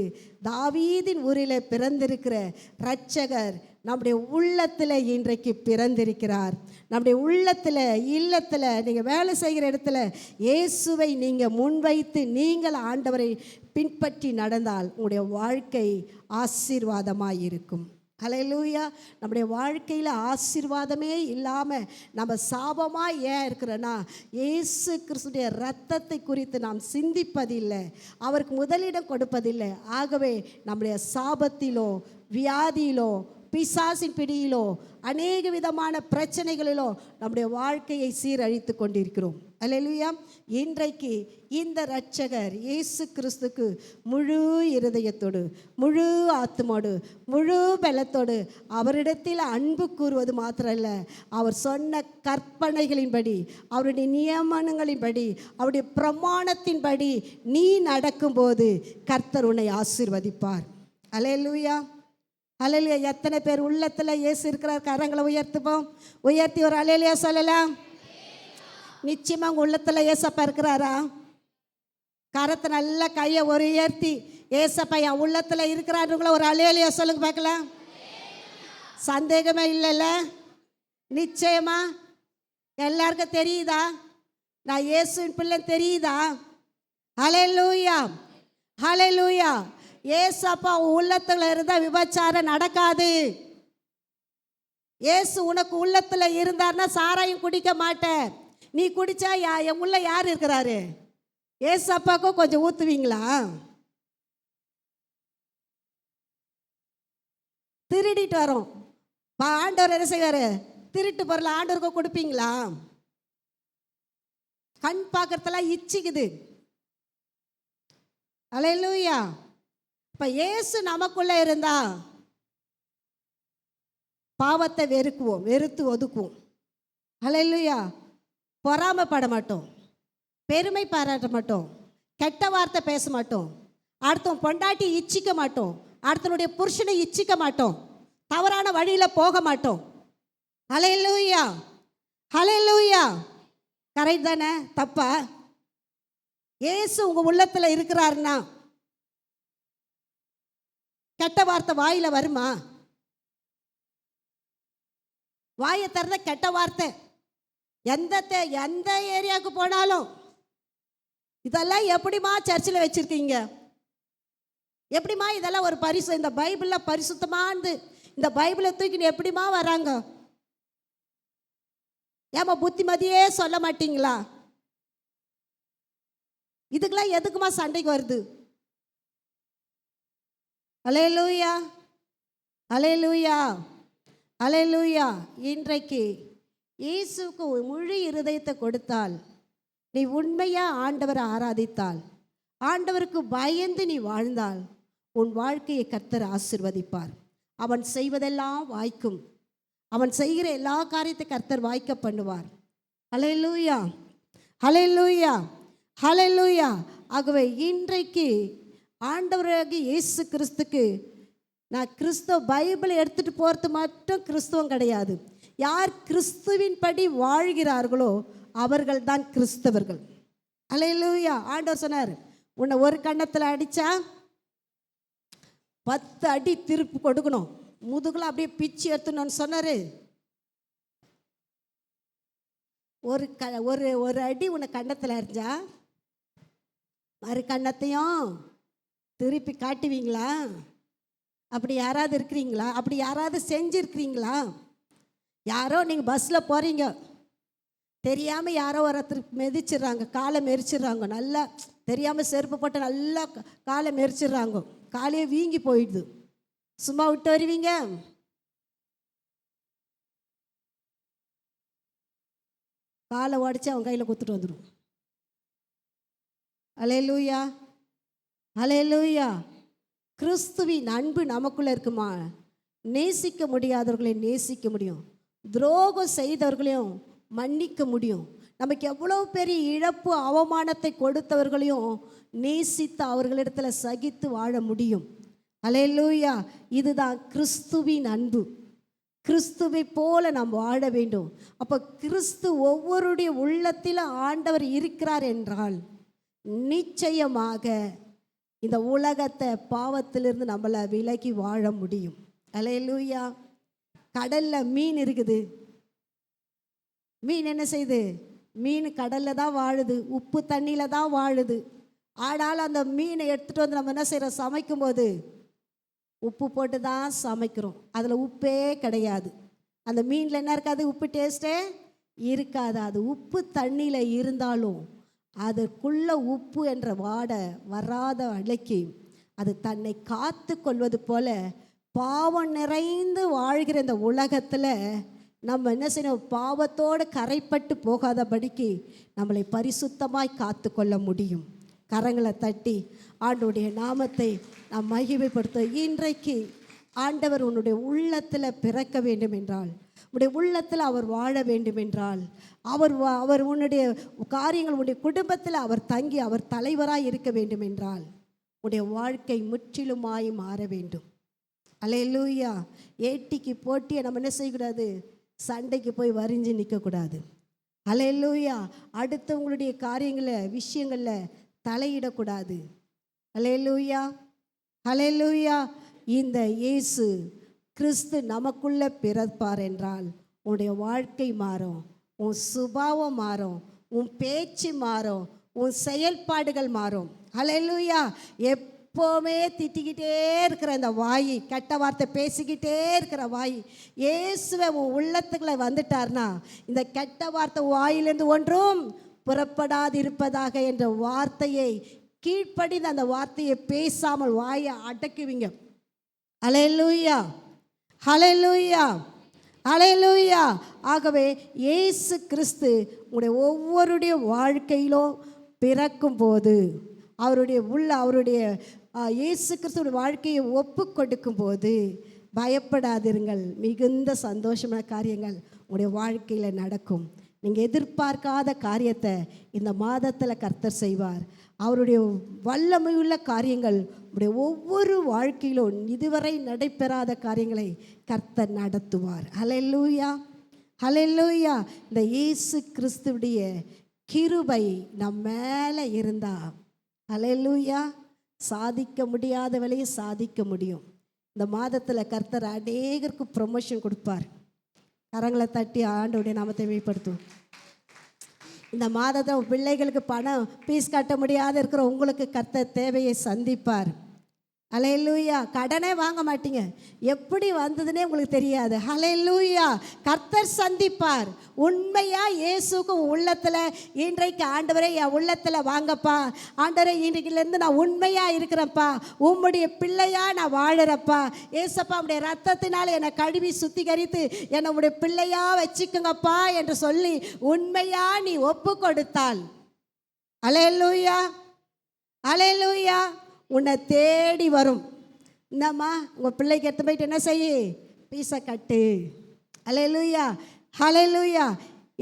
தாவீதின் ஊரில் பிறந்திருக்கிற இரட்சகர் நம்முடைய உள்ளத்தில் இன்றைக்கு பிறந்திருக்கிறார். நம்முடைய உள்ளத்தில், இல்லத்தில், நீங்கள் வேலை செய்கிற இடத்துல இயேசுவை நீங்கள் முன்வைத்து நீங்கள் ஆண்டவரை பின்பற்றி நடந்தால் உங்களுடைய வாழ்க்கை ஆசீர்வாதமாக இருக்கும். ஹல்லேலூயா. நம்முடைய வாழ்க்கையில் ஆசீர்வாதமே இல்லாமல் நம்ம சாபமாக ஏன் இருக்கிறோன்னா, இயேசு கிறிஸ்துடைய இரத்தத்தை குறித்து நாம் சிந்திப்பதில்லை, அவருக்கு முதலிடம் கொடுப்பதில்லை. ஆகவே நம்முடைய சாபத்திலோ, வியாதியிலோ, பிசாசின் பிடியிலோ, அநேக விதமான பிரச்சனைகளிலோ நம்முடைய வாழ்க்கையை சீரழித்து கொண்டிருக்கிறோம். அல்லேலூயா. இன்றைக்கு இந்த இரட்சகர் இயேசு கிறிஸ்துக்கு முழு இருதயத்தோடு, முழு ஆத்துமோடு, முழு பலத்தோடு அவரிடத்தில் அன்பு கூறுவது மாத்திரமல்ல, அவர் சொன்ன கற்பனைகளின்படி, அவருடைய நியமனங்களின்படி, அவருடைய பிரமாணத்தின்படி நீ நடக்கும்போது கர்த்தர் உன்னை ஆசீர்வதிப்பார். அல்லேலூயா. அல்லேலூயா. எத்தனை பேர் உள்ளத்தில் இயேசு இருக்கிறார்? கரங்களை உயர்த்துப்போம். உயர்த்தி ஒரு அல்லேலூயா சொல்லலாம். நிச்சயமாக உங்கள் உள்ளத்தில் ஏசப்பா இருக்கிறாரா? கரத்தை நல்ல கையை ஒரு உயர்த்தி ஏசப்பா என் உள்ளத்தில் இருக்கிறாருங்கள ஒரு அல்லேலூயா சொல்லுங்க பார்க்கலாம். சந்தேகமே இல்லைல்ல? நிச்சயமா எல்லாருக்கும் தெரியுதா நான் இயேசுவின் பிள்ளை? தெரியுதா? ஹல்லேலூயா. ஹல்லேலூயா. ஏசப்பா உள்ளத்தில் இருந்தால் விபச்சாரம் நடக்காது. ஏசு உனக்கு உள்ளத்தில் இருந்தார்னா சாராயம் குடிக்க மாட்டேன். நீ குடிச்சா என் உள்ள யார் இருக்கிறாரு? ஏசப்பாக்கும் கொஞ்சம் ஊற்றுவீங்களா? திருடிட்டு வரோம், ஆண்டவர் என்ன செய்வார்? திருட்டு பொருள் ஆண்டவருக்கு கொடுப்பீங்களா? கண் பார்க்கறதெல்லாம் இச்சிக்குது. அல்லேலூயா. இப்போ இயேசு நமக்குள்ளே இருந்தா பாவத்தை வெறுத்து ஒதுக்குவோம். அல்லேலூயா. பொறாமைப்பட மாட்டோம், பெருமை பாராட்ட மாட்டோம், கெட்ட வார்த்தை பேச மாட்டோம், அடுத்தவன் பொண்டாட்டி இச்சிக்க மாட்டோம், அடுத்தனுடைய புருஷனை இச்சிக்க மாட்டோம், தவறான வழியில் போக மாட்டோம். ஹல்லேலூயா. ஹல்லேலூயா. கரெக்ட் தானே? தப்பா? இயேசு உங்கள் உள்ளத்தில் இருக்கிறாருன்னா கெட்ட வார்த்தை வாயில் வருமா? வாயை திறந்த கெட்ட வார்த்தை எந்த ஏரியாவுக்கு போனாலும் இதெல்லாம் எப்படிமா சர்ச்சில் வச்சுருக்கீங்க? எப்படிமா இதெல்லாம் ஒரு பரிசு? இந்த பைபிளில் பரிசுத்தமானது, இந்த பைபிளை தூக்கின்னு எப்படிமா வராங்க? ஏமா புத்திமதியே சொல்ல மாட்டீங்களா? இதுக்கெல்லாம் எதுக்குமா சண்டைக்கு வருது? அல்லேலூயா. அல்லேலூயா. அல்லேலூயா. இன்றைக்கு இயேசுக்கு முழு இருதயத்தை கொடுத்தால், நீ உண்மையாக ஆண்டவரை ஆராதித்தால், ஆண்டவருக்கு பயந்து நீ வாழ்ந்தால், உன் வாழ்க்கையை கர்த்தர் ஆசீர்வதிப்பார். அவன் செய்வதெல்லாம் வாய்க்கும். அவன் செய்கிற எல்லா காரியத்தை கர்த்தர் வாய்க்க பண்ணுவார். ஹல்லேலூயா, ஹல்லேலூயா, ஹல்லேலூயா. ஆகவே இன்றைக்கு ஆண்டவராகிய இயேசு கிறிஸ்துக்கு நான் கிறிஸ்துவ பைபிளை எடுத்துகிட்டு போகிறது மட்டும் கிறிஸ்துவம் கிடையாது. யார் கிறிஸ்துவின் படி வாழ்கிறார்களோ அவர்கள் தான் கிறிஸ்தவர்கள். ஹல்லேலூயா. ஆண்டவர் சொன்னார், உன்னை ஒரு கன்னத்தில் அடித்தா 10 அடி திருப்பி கொடுக்கணும், முதுகில் அப்படியே பிச்சு எடுத்துன்னு சொன்னார். ஒரு அடி உன்னை கன்னத்தில் அடிஞ்சா மறு கன்னத்தையும் திருப்பி காட்டுவீங்களா? அப்படி யாராவது இருக்கிறீங்களா? அப்படி யாராவது செஞ்சுருக்கிறீங்களா? யாரோ நீங்கள் பஸ்ஸில் போகிறீங்க, தெரியாமல் யாரோ ஒருத்தர் மிதிச்சிடுறாங்க, காலை மெரிச்சிடுறாங்க, நல்லா தெரியாமல் செருப்பு போட்டு நல்லா காலை மெரிச்சிடுறாங்க, காலையே வீங்கி போயிடுது. சும்மா விட்டு வருவீங்க? காலை உடச்சி அவன் கையில் குத்துட்டு வந்துடும். ஹல்லேலூயா, ஹல்லேலூயா. கிறிஸ்துவின் அன்பு நமக்குள்ளே இருக்குமா? நேசிக்க முடியாதவர்களை நேசிக்க முடியும், துரோகம் செய்தவர்களையும் மன்னிக்க முடியும். நமக்கு எவ்வளோ பெரிய இழப்பு அவமானத்தை கொடுத்தவர்களையும் நேசித்து அவர்களிடத்தில் சகித்து வாழ முடியும். ஹல்லேலூயா. இதுதான் கிறிஸ்துவின் அன்பு. கிறிஸ்துவை போல நாம் வாழ வேண்டும். அப்போ கிறிஸ்து ஒவ்வொருடைய உள்ளத்தில் ஆண்டவர் இருக்கிறார் என்றால் நிச்சயமாக இந்த உலகத்தை பாவத்திலிருந்து நம்மளை விலகி வாழ முடியும். ஹல்லேலூயா. கடலில் மீன் இருக்குது. மீன் என்ன செய்யுது? மீன் கடலில் தான் வாழுது, உப்பு தண்ணியில் தான் வாழுது. ஆனாலும் அந்த மீனை எடுத்துகிட்டு வந்து நம்ம என்ன செய்கிறோம்? சமைக்கும்போது உப்பு போட்டு தான் சமைக்கிறோம். அதில் உப்பே கிடையாது. அந்த மீனில் என்ன இருக்காது? உப்பு டேஸ்ட்டே இருக்காது. அது உப்பு தண்ணியில் இருந்தாலும் அதற்குள்ள உப்பு என்ற வாடை வராத அழைக்கி அது தன்னை காத்து கொள்வது போல பாவம் நிறைந்து வாழ்கிற இந்த உலகத்தில் நம்ம என்ன செய்யணும்? பாவத்தோடு கரைப்பட்டு போகாதபடிக்கு நம்மளை பரிசுத்தமாய் காத்து கொள்ள முடியும். கரங்களை தட்டி ஆண்டவருடைய நாமத்தை நாம் மகிமைப்படுத்த. இன்றைக்கு ஆண்டவர் உன்னுடைய உள்ளத்தில் பிறக்க வேண்டும் என்றால், உன்னுடைய உள்ளத்தில் அவர் வாழ வேண்டும் என்றால், அவர் உன்னுடைய காரியங்கள், உன்னுடைய குடும்பத்தில் அவர் தங்கி அவர் தலைவராக இருக்க வேண்டும் என்றால், உன்னுடைய வாழ்க்கை முற்றிலுமாய் மாற வேண்டும். ஹல்லேலூயா. ஏட்டிக்கு போட்டியை நம்ம என்ன செய்யக்கூடாது? சண்டைக்கு போய் வரிஞ்சு நிற்கக்கூடாது. ஹல்லேலூயா. அடுத்தவங்களுடைய காரியங்களில் விஷயங்களில் தலையிடக்கூடாது. ஹல்லேலூயா, ஹல்லேலூயா. இந்த இயேசு கிறிஸ்து நமக்குள்ளே பிறப்பார் என்றால் உன்னுடைய வாழ்க்கை மாறும், உன் சுபாவம் மாறும், உன் பேச்சு மாறும், உன் செயல்பாடுகள் மாறும். ஹல்லேலூயா. எப்போவுமே திட்டிக்கிட்டே இருக்கிற இந்த வாய், கெட்ட வார்த்தை பேசிக்கிட்டே இருக்கிற வாய், இயேசுவை உன் உள்ளத்துக்குள்ளே வந்துட்டார்னா இந்த கெட்ட வார்த்தை வாயிலிருந்து ஒன்றும் புறப்படாது இருப்பதாக என்ற வார்த்தையை கீழ்ப்படிந்து அந்த வார்த்தையை பேசாமல் வாயை அடக்குவீங்க. ஹல்லேலூயா, ஹல்லேலூயா, ஹல்லேலூயா. ஆகவே இயேசு கிறிஸ்து உங்களுடைய ஒவ்வொருடைய வாழ்க்கையிலும் பிறக்கும் போது அவருடைய இயேசு கிறிஸ்துடைய வாழ்க்கையை ஒப்பு கொடுக்கும் போது பயப்படாதிருங்கள். மிகுந்த சந்தோஷமான காரியங்கள் உங்களுடைய வாழ்க்கையில் நடக்கும். நீங்கள் எதிர்பார்க்காத காரியத்தை இந்த மாதத்தில் கர்த்தர் செய்வார். அவருடைய வல்லமையுள்ள காரியங்கள் உடைய ஒவ்வொரு வாழ்க்கையிலும் இதுவரை நடைபெறாத காரியங்களை கர்த்தர் நடத்துவார். ஹல்லேலூயா, ஹல்லேலூயா. இந்த இயேசு கிறிஸ்துவுடைய கிருபை நம் மேலே இருந்தா ஹல்லேலூயா சாதிக்க முடியாத வேலையை சாதிக்க முடியும். இந்த மாதத்தில் கர்த்தர் அநேகருக்கு ப்ரொமோஷன் கொடுப்பார். கரங்களை தட்டி ஆண்டவருடைய நாமத்தை மேம்படுத்தும். இந்த மாதத்தில் பிள்ளைகளுக்கு பணம் ஃபீஸ் கட்ட முடியாத இருக்கிற உங்களுக்கு கர்த்தர் தேவையை சந்திப்பார். ஹல்லேலூயா. கடனே வாங்க மாட்டீங்க, எப்படி வந்ததுன்னே உங்களுக்கு தெரியாது. ஹல்லேலூயா. கர்த்தர் சந்திப்பார். உண்மையா இயேசுக்கு உள்ளத்தில் இன்றைக்கு ஆண்டவரே என் உள்ளத்தில் வாங்கப்பா, ஆண்டவரே இன்றைக்கிலேருந்து நான் உண்மையாக இருக்கிறேன்ப்பா, உம்முடைய பிள்ளையா நான் வாழறப்பா, ஏசப்பா உடைய ரத்தத்தினால் என்னை கழுவி சுத்திகரித்து என்னை உடைய பிள்ளையா வச்சுக்குங்கப்பா என்று சொல்லி உண்மையா நீ ஒப்பு கொடுத்தால், ஹல்லேலூயா ஹல்லேலூயா, உன்னை தேடி வரும். என்னம்மா உங்கள் பிள்ளைக்கு எடுத்து போயிட்டு என்ன செய்ய, பீஸை கட்டு. ஹல்லேலூயா ஹல்லேலூயா.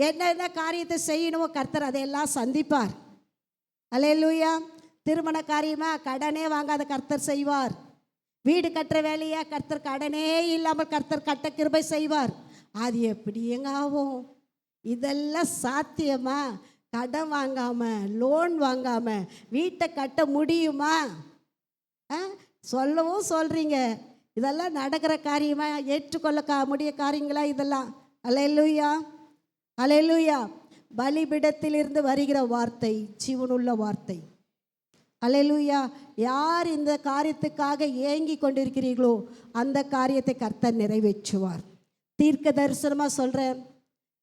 என்னென்ன காரியத்தை செய்யணுமோ கர்த்தர் அதையெல்லாம் சந்திப்பார். ஹல்லேலூயா. திருமண காரியமாக கடனே வாங்காத கர்த்தர் செய்வார். வீடு கட்டுற வேலையாக கர்த்தர் கடனே இல்லாமல் கர்த்தர் கட்ட கிருபை செய்வார். அது எப்படி எங்க ஆகும்? இதெல்லாம் சாத்தியமா? கடன் வாங்காமல் லோன் வாங்காமல் வீட்டை கட்ட முடியுமா? சொல்லவும் சொல்கிறீங்க, இதெல்லாம் நடக்கிற காரியமா? ஏற்றுக்கொள்ள முடிய காரியங்களா இதெல்லாம்? ஹல்லேலூயா ஹல்லேலூயா. பலிபிடத்திலிருந்து வருகிற வார்த்தை ஜீவனுள்ள வார்த்தை. ஹல்லேலூயா. யார் இந்த காரியத்துக்காக ஏங்கி கொண்டிருக்கிறீர்களோ அந்த காரியத்தை கர்த்தர் நிறைவேற்றுவார். தீர்க்க தரிசனமாக சொல்கிறேன்,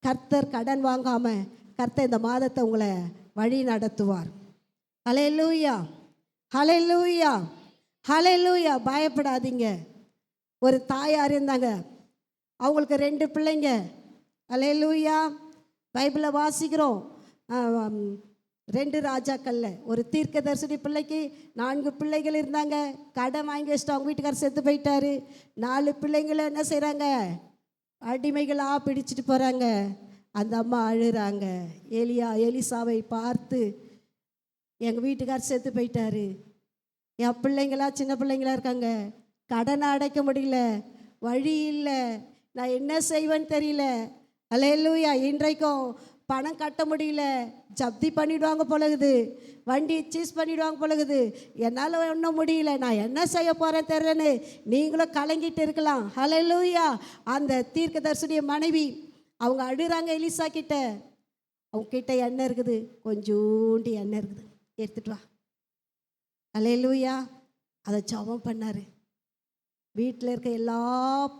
கர்த்தர் கடன் வாங்காமல் கர்த்தர் இந்த மாதத்தை உங்களை வழி நடத்துவார். ஹல்லேலூயா ஹல்லேலூயா ஹல்லேலூயா. பயப்படாதீங்க. ஒரு தாயார் இருந்தாங்க, அவங்களுக்கு 2 பிள்ளைங்க. ஹல்லேலூயா. பைபிளை வாசிக்கிறோம். 2 ராஜாக்கள்ல ஒரு தீர்க்கதரிசனி பிள்ளைக்கு 4 பிள்ளைகள் இருந்தாங்க. கடன் வாங்கி வச்சுட்டு அவங்க வீட்டுக்காரர் செத்து போயிட்டாரு. 4 பிள்ளைங்களை என்ன செய்கிறாங்க, அடிமைகளாக பிடிச்சிட்டு போகிறாங்க. அந்த அம்மா அழுகிறாங்க. எலிசாவை பார்த்து, எங்கள் வீட்டுக்காரர் செத்து போயிட்டாரு, என் பிள்ளைங்களா சின்ன பிள்ளைங்களா இருக்காங்க, கடனை அடைக்க முடியல, வழி இல்லை, நான் என்ன செய்வேன்னு தெரியல. ஹல்லேலூயா. இன்றைக்கும் பணம் கட்ட முடியல, ஜப்தி பண்ணிவிடுவாங்க போலகுது, வண்டி சீஸ் பண்ணிவிடுவாங்க போலகுது, என்னால் ஒன்றும் முடியல, நான் என்ன செய்ய போகிறேன் தெரியலன்னு நீங்களும் கலங்கிட்டு இருக்கலாம். ஹல்லேலூயா. அந்த தீர்க்கதரிசியுடைய மனைவி அவங்க அழுகிறாங்க எலிசா கிட்ட. அவங்க கிட்ட எண்ணெய் இருக்குது, கொஞ்சோண்டி எண்ணெய் இருக்குது, எடுத்துட்டு வா. ஹல்லேலூயா. அதை ஜெபம் பண்ணார். வீட்டில் இருக்க எல்லா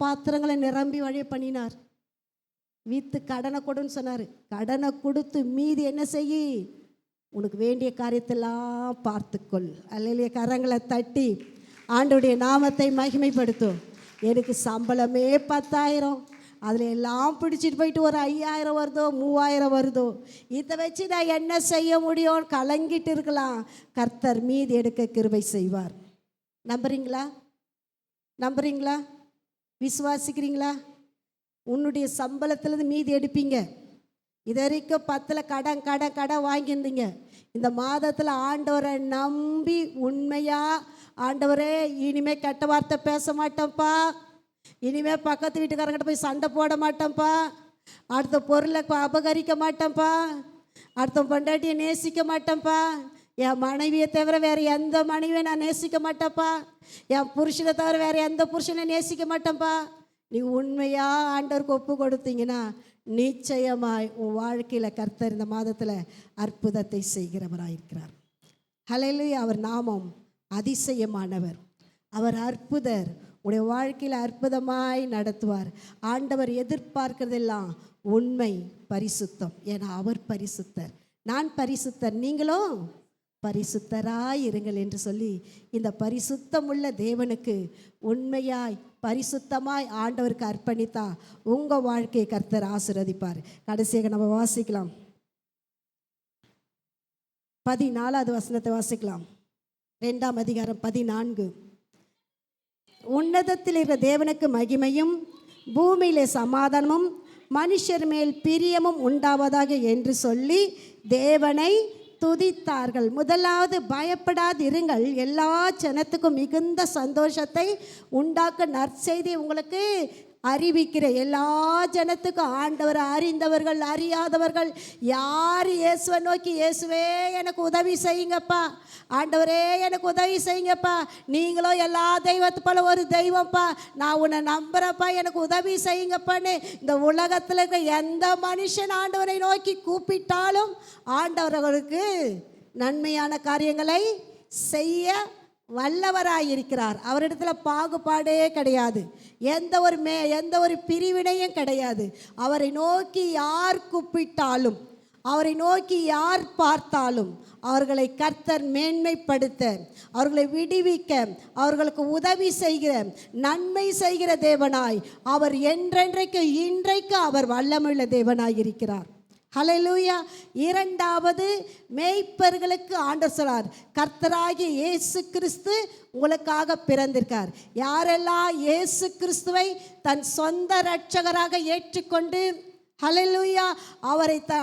பாத்திரங்களையும் நிரம்பி வழிய பண்ணினார். வீட்டு கடனை கொடுன்னு சொன்னார். கடனை கொடுத்து மீதி என்ன செய்ய, உனக்கு வேண்டிய காரியத்தெல்லாம் பார்த்துக்கொள். ஹல்லேலூயா. கரங்களை தட்டி ஆண்டவருடைய நாமத்தை மகிமைப்படுத்தும். எனக்கு சம்பளமே 10,000, அதில் எல்லாம் பிடிச்சிட்டு போயிட்டு ஒரு 5,000 வருதோ 3,000 வருதோ, இதை வச்சு நான் என்ன செய்ய முடியும் கலங்கிட்டு இருக்கலாம். கர்த்தர் மீதி எடுக்க கிருபை செய்வார். நம்புறீங்களா? நம்புறீங்களா? விசுவாசிக்கிறீங்களா? உன்னுடைய சம்பளத்துலேருந்து மீதி எடுப்பீங்க. இது வரைக்கும் 10ல் கடன் கடன் கடன் வாங்கியிருந்தீங்க. இந்த மாதத்தில் ஆண்டவரை நம்பி உண்மையாக, ஆண்டவரே இனிமேல் கெட்ட வார்த்தை பேச மாட்டோம்ப்பா, இனிமேல் பக்கத்து வீட்டுக்காரங்கிட்ட போய் சண்டை போட மாட்டேன்ப்பா, அடுத்த பொருளை அபகரிக்க மாட்டேன்ப்பா, அடுத்த பொண்டாட்டியை நேசிக்க மாட்டேன்ப்பா, என் மனைவியை தவிர வேறு எந்த மனைவியை நான் நேசிக்க மாட்டேன்ப்பா, என் புருஷனை தவிர வேறு எந்த புருஷனை நேசிக்க மாட்டேன்ப்பா. நீ உண்மையாக ஆண்டவருக்கு ஒப்பு கொடுத்தீங்கன்னா நிச்சயமாய் உன் வாழ்க்கையில் கர்த்தர் இந்த மாதத்தில் அற்புதத்தை செய்கிறவராயிருக்கிறார். ஹல்லேலூயா. அவர் நாமம் அதிசயமானவர், அவர் அற்புதர். உடைய வாழ்க்கையில் அற்புதமாய் நடத்துவார். ஆண்டவர் எதிர்பார்க்கிறதெல்லாம் உண்மை, பரிசுத்தம். ஏன்னா அவர் பரிசுத்தர், நான் பரிசுத்தர், நீங்களும் பரிசுத்தராய் இருங்கள் என்று சொல்லி இந்த பரிசுத்தமுள்ள தேவனுக்கு உண்மையாய் பரிசுத்தமாய் ஆண்டவருக்கு அர்ப்பணித்தா உங்கள் வாழ்க்கையை கர்த்தர் ஆசீர்வதிப்பார். கடைசியாக நம்ம வாசிக்கலாம், 14வது வசனத்தை வாசிக்கலாம். 2ஆம் அதிகாரம் 14. உன்னதத்தில் இருக்கிற தேவனுக்கு மகிமையும் பூமியிலே சமாதானமும் மனுஷர் மேல் பிரியமும் உண்டாவதாக என்று சொல்லி தேவனை துதித்தார்கள். முதலாவது பயப்படாதிருங்கள், எல்லா ஜனத்துக்கும் மிகுந்த சந்தோஷத்தை உண்டாக்க நற்செய்தி உங்களுக்கு அறிவிக்கிற. எல்லா ஜனத்துக்கும், ஆண்டவரை அறிந்தவர்கள் அறியாதவர்கள் யார் இயேசுவை நோக்கி இயேசுவே எனக்கு உதவி செய்யுங்கப்பா, ஆண்டவரே எனக்கு உதவி செய்யுங்கப்பா, நீங்களும் எல்லா தெய்வத்து போல ஒரு தெய்வம்ப்பா, நான் உன்னை நம்புறப்பா, எனக்கு உதவி செய்யுங்கப்பான்னு இந்த உலகத்தில் இருக்க எந்த மனுஷன் ஆண்டவரை நோக்கி கூப்பிட்டாலும் ஆண்டவர்களுக்கு நன்மையான காரியங்களை செய்ய வல்லவராயிருக்கிறார். அவரிடத்துல பாகுபாடே கிடையாது. எந்த ஒரு பிரிவினையும் கிடையாது. அவரை நோக்கி யார் கூப்பிட்டாலும், அவரை நோக்கி யார் பார்த்தாலும் அவர்களை கர்த்தர் மேன்மைப்படுத்த, அவர்களை விடுவிக்க, அவர்களுக்கு உதவி செய்கிற, நன்மை செய்கிற தேவனாய் அவர் என்றென்றைக்கு இன்றைக்கு அவர் வல்லமுள்ள தேவனாய் இருக்கிறார். ஹல்லேலூயா. இரண்டாவது, மேய்ப்பர்களுக்கு ஆண்டவர் சொல்றார், கர்த்தராகிய இயேசு கிறிஸ்து உங்களுக்காக பிறந்திருக்கார். யாரெல்லாம் இயேசு கிறிஸ்துவை தன் சொந்த இரட்சகராக ஏற்றுக்கொண்டு, ஹல்லேலூயா,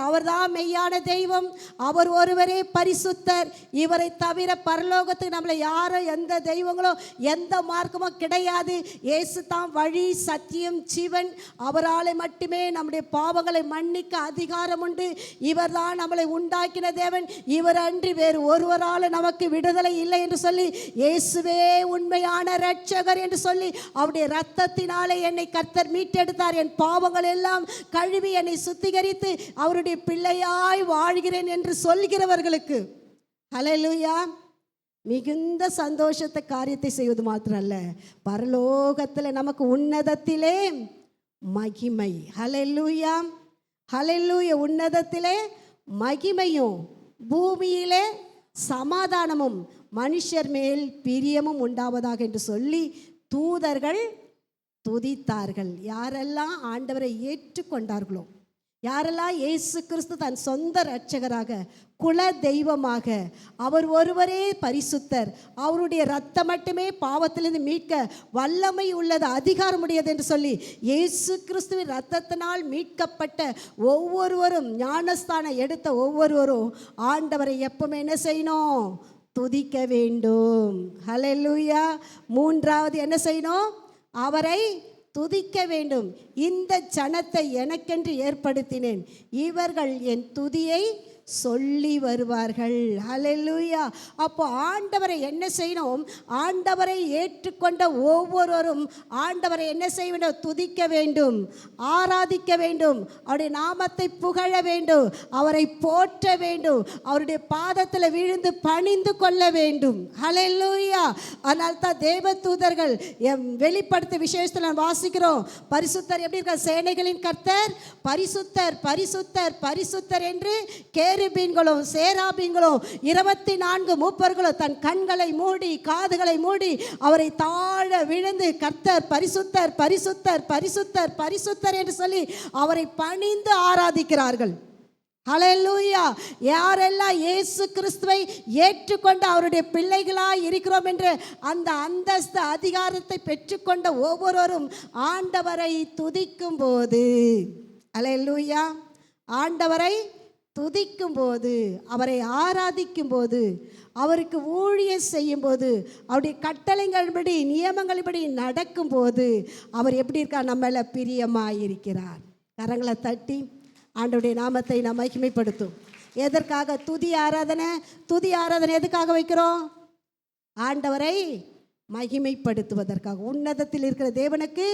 அவர்தான் மெய்யான தெய்வம், அவர் ஒருவரே பரிசுத்தர், இவரை தவிர பரலோகத்துக்கு நம்மளை யாரும் எந்த தெய்வங்களோ எந்த மார்க்கமோ கிடையாது, இயேசு தான் வழி சத்தியம் ஜீவன், அவரால் மட்டுமே நம்முடைய பாவங்களை மன்னிக்க அதிகாரம் உண்டு, இவர் தான் நம்மளை உண்டாக்கின தேவன், இவர் அன்றி வேறு ஒருவரால் நமக்கு விடுதலை இல்லை என்று சொல்லி, இயேசுவே உண்மையான இரட்சகர் என்று சொல்லி, அவருடைய இரத்தத்தினாலே என்னை கர்த்தர் மீட்டெடுத்தார், என் பாவங்கள் எல்லாம் கழுவி என்னை சுத்திகரித்து அவருடைய பிள்ளையாய் வாழ்கிறேன் என்று சொல்கிறவர்களுக்கு, ஹல்லேலூயா, மிகுந்த சந்தோஷத்தை காரியத்தை செய்வது மாத்திரம் அல்ல, பரலோகத்தில் நமக்கு உன்னதத்திலே மகிமை. ஹல்லேலூயா, ஹல்லேலூயா. உன்னதத்திலே மகிமையும் பூமியிலே சமாதானமும் மனுஷர் மேல் பிரியமும் உண்டாவதாக என்று சொல்லி தூதர்கள் துதித்தார்கள். யாரெல்லாம் ஆண்டவரை ஏற்றுக்கொண்டார்களோ, யாரெல்லாம் இயேசு கிறிஸ்து தன் சொந்த இரட்சகராக குல தெய்வமாக, அவர் ஒருவரே பரிசுத்தர், அவருடைய இரத்தம் மட்டுமே பாவத்திலிருந்து மீட்க வல்லமை உள்ளது, அதிகாரம் உடையது என்று சொல்லி இயேசு கிறிஸ்துவின் இரத்தத்தினால் மீட்கப்பட்ட ஒவ்வொருவரும், ஞானஸ்தானம் எடுத்த ஒவ்வொருவரும் ஆண்டவரை எப்பவுமே என்ன செய்யணும்? துதிக்க வேண்டும். ஹல்லேலூயா. மூன்றாவது என்ன செய்யணும்? அவரை துதிக்க வேண்டும். இந்த ஜனத்தை எனக்கென்று ஏற்படுத்தினேன், இவர்கள் என் துதியை சொல்லி வருவார்கள். ஹல்லேலூயா. அப்போ ஆண்டவரை என்ன செய்யணும்? ஆண்டவரை ஏற்றுக்கொண்ட ஒவ்வொருவரும் ஆண்டவரை என்ன செய்ய வேண்டும்? துதிக்க வேண்டும், ஆராதிக்க வேண்டும், அவருடைய நாமத்தை புகழ வேண்டும், அவரை போற்ற வேண்டும், அவருடைய பாதத்தில் விழுந்து பணிந்து கொள்ள வேண்டும். ஹல்லேலூயா. அதனால் தான் தேவ தூதர்கள் வெளிப்படுத்த விசேஷத்தில் நான் வாசிக்கிறோம், பரிசுத்தர் எப்படி இருக்க? சேனைகளின் கர்த்தர் பரிசுத்தர் பரிசுத்தர் பரிசுத்தர் என்று கேருபீன்களும் சேராபீன்களும் 24 மூப்பர்களும் தன் கண்களை மூடி காதுகளை மூடி அவரை தாழ விழுந்து கர்த்தர் பரிசுத்தர் பரிசுத்தர் பரிசுத்தர் பரிசுத்தர் என்று சொல்லி அவரை பணிந்து ஆராதிக்கிறார்கள். ஹல்லேலூயா. யாரெல்லாம் இயேசு கிறிஸ்துவை ஏற்றுக்கொண்டு அவருடைய பிள்ளைகளாய் இருக்கிறோம் என்று அந்த அந்தஸ்து அதிகாரத்தை பெற்றுக்கொண்ட ஒவ்வொருவரும் ஆண்டவரை துதிக்கும் போது, ஹல்லேலூயா, ஆண்டவரை துதிக்கும் போது, அவரை ஆராதிக்கும் போது, அவருக்கு ஊழியம் செய்யும் போது, அவருடைய கட்டளைகளின்படி நியமங்களின்படி நடக்கும்போது அவர் எப்படி இருக்கார்? நம்மள பிரியமாயிருக்கிறார். கரங்களை தட்டி ஆண்டவருடைய நாமத்தை நாம் மகிமைப்படுத்தும். எதற்காக துதி ஆராதனை? துதி ஆராதனை எதுக்காக வைக்கிறோம்? ஆண்டவரை மகிமைப்படுத்துவதற்காக. உன்னதத்தில் இருக்கிற தேவனுக்கு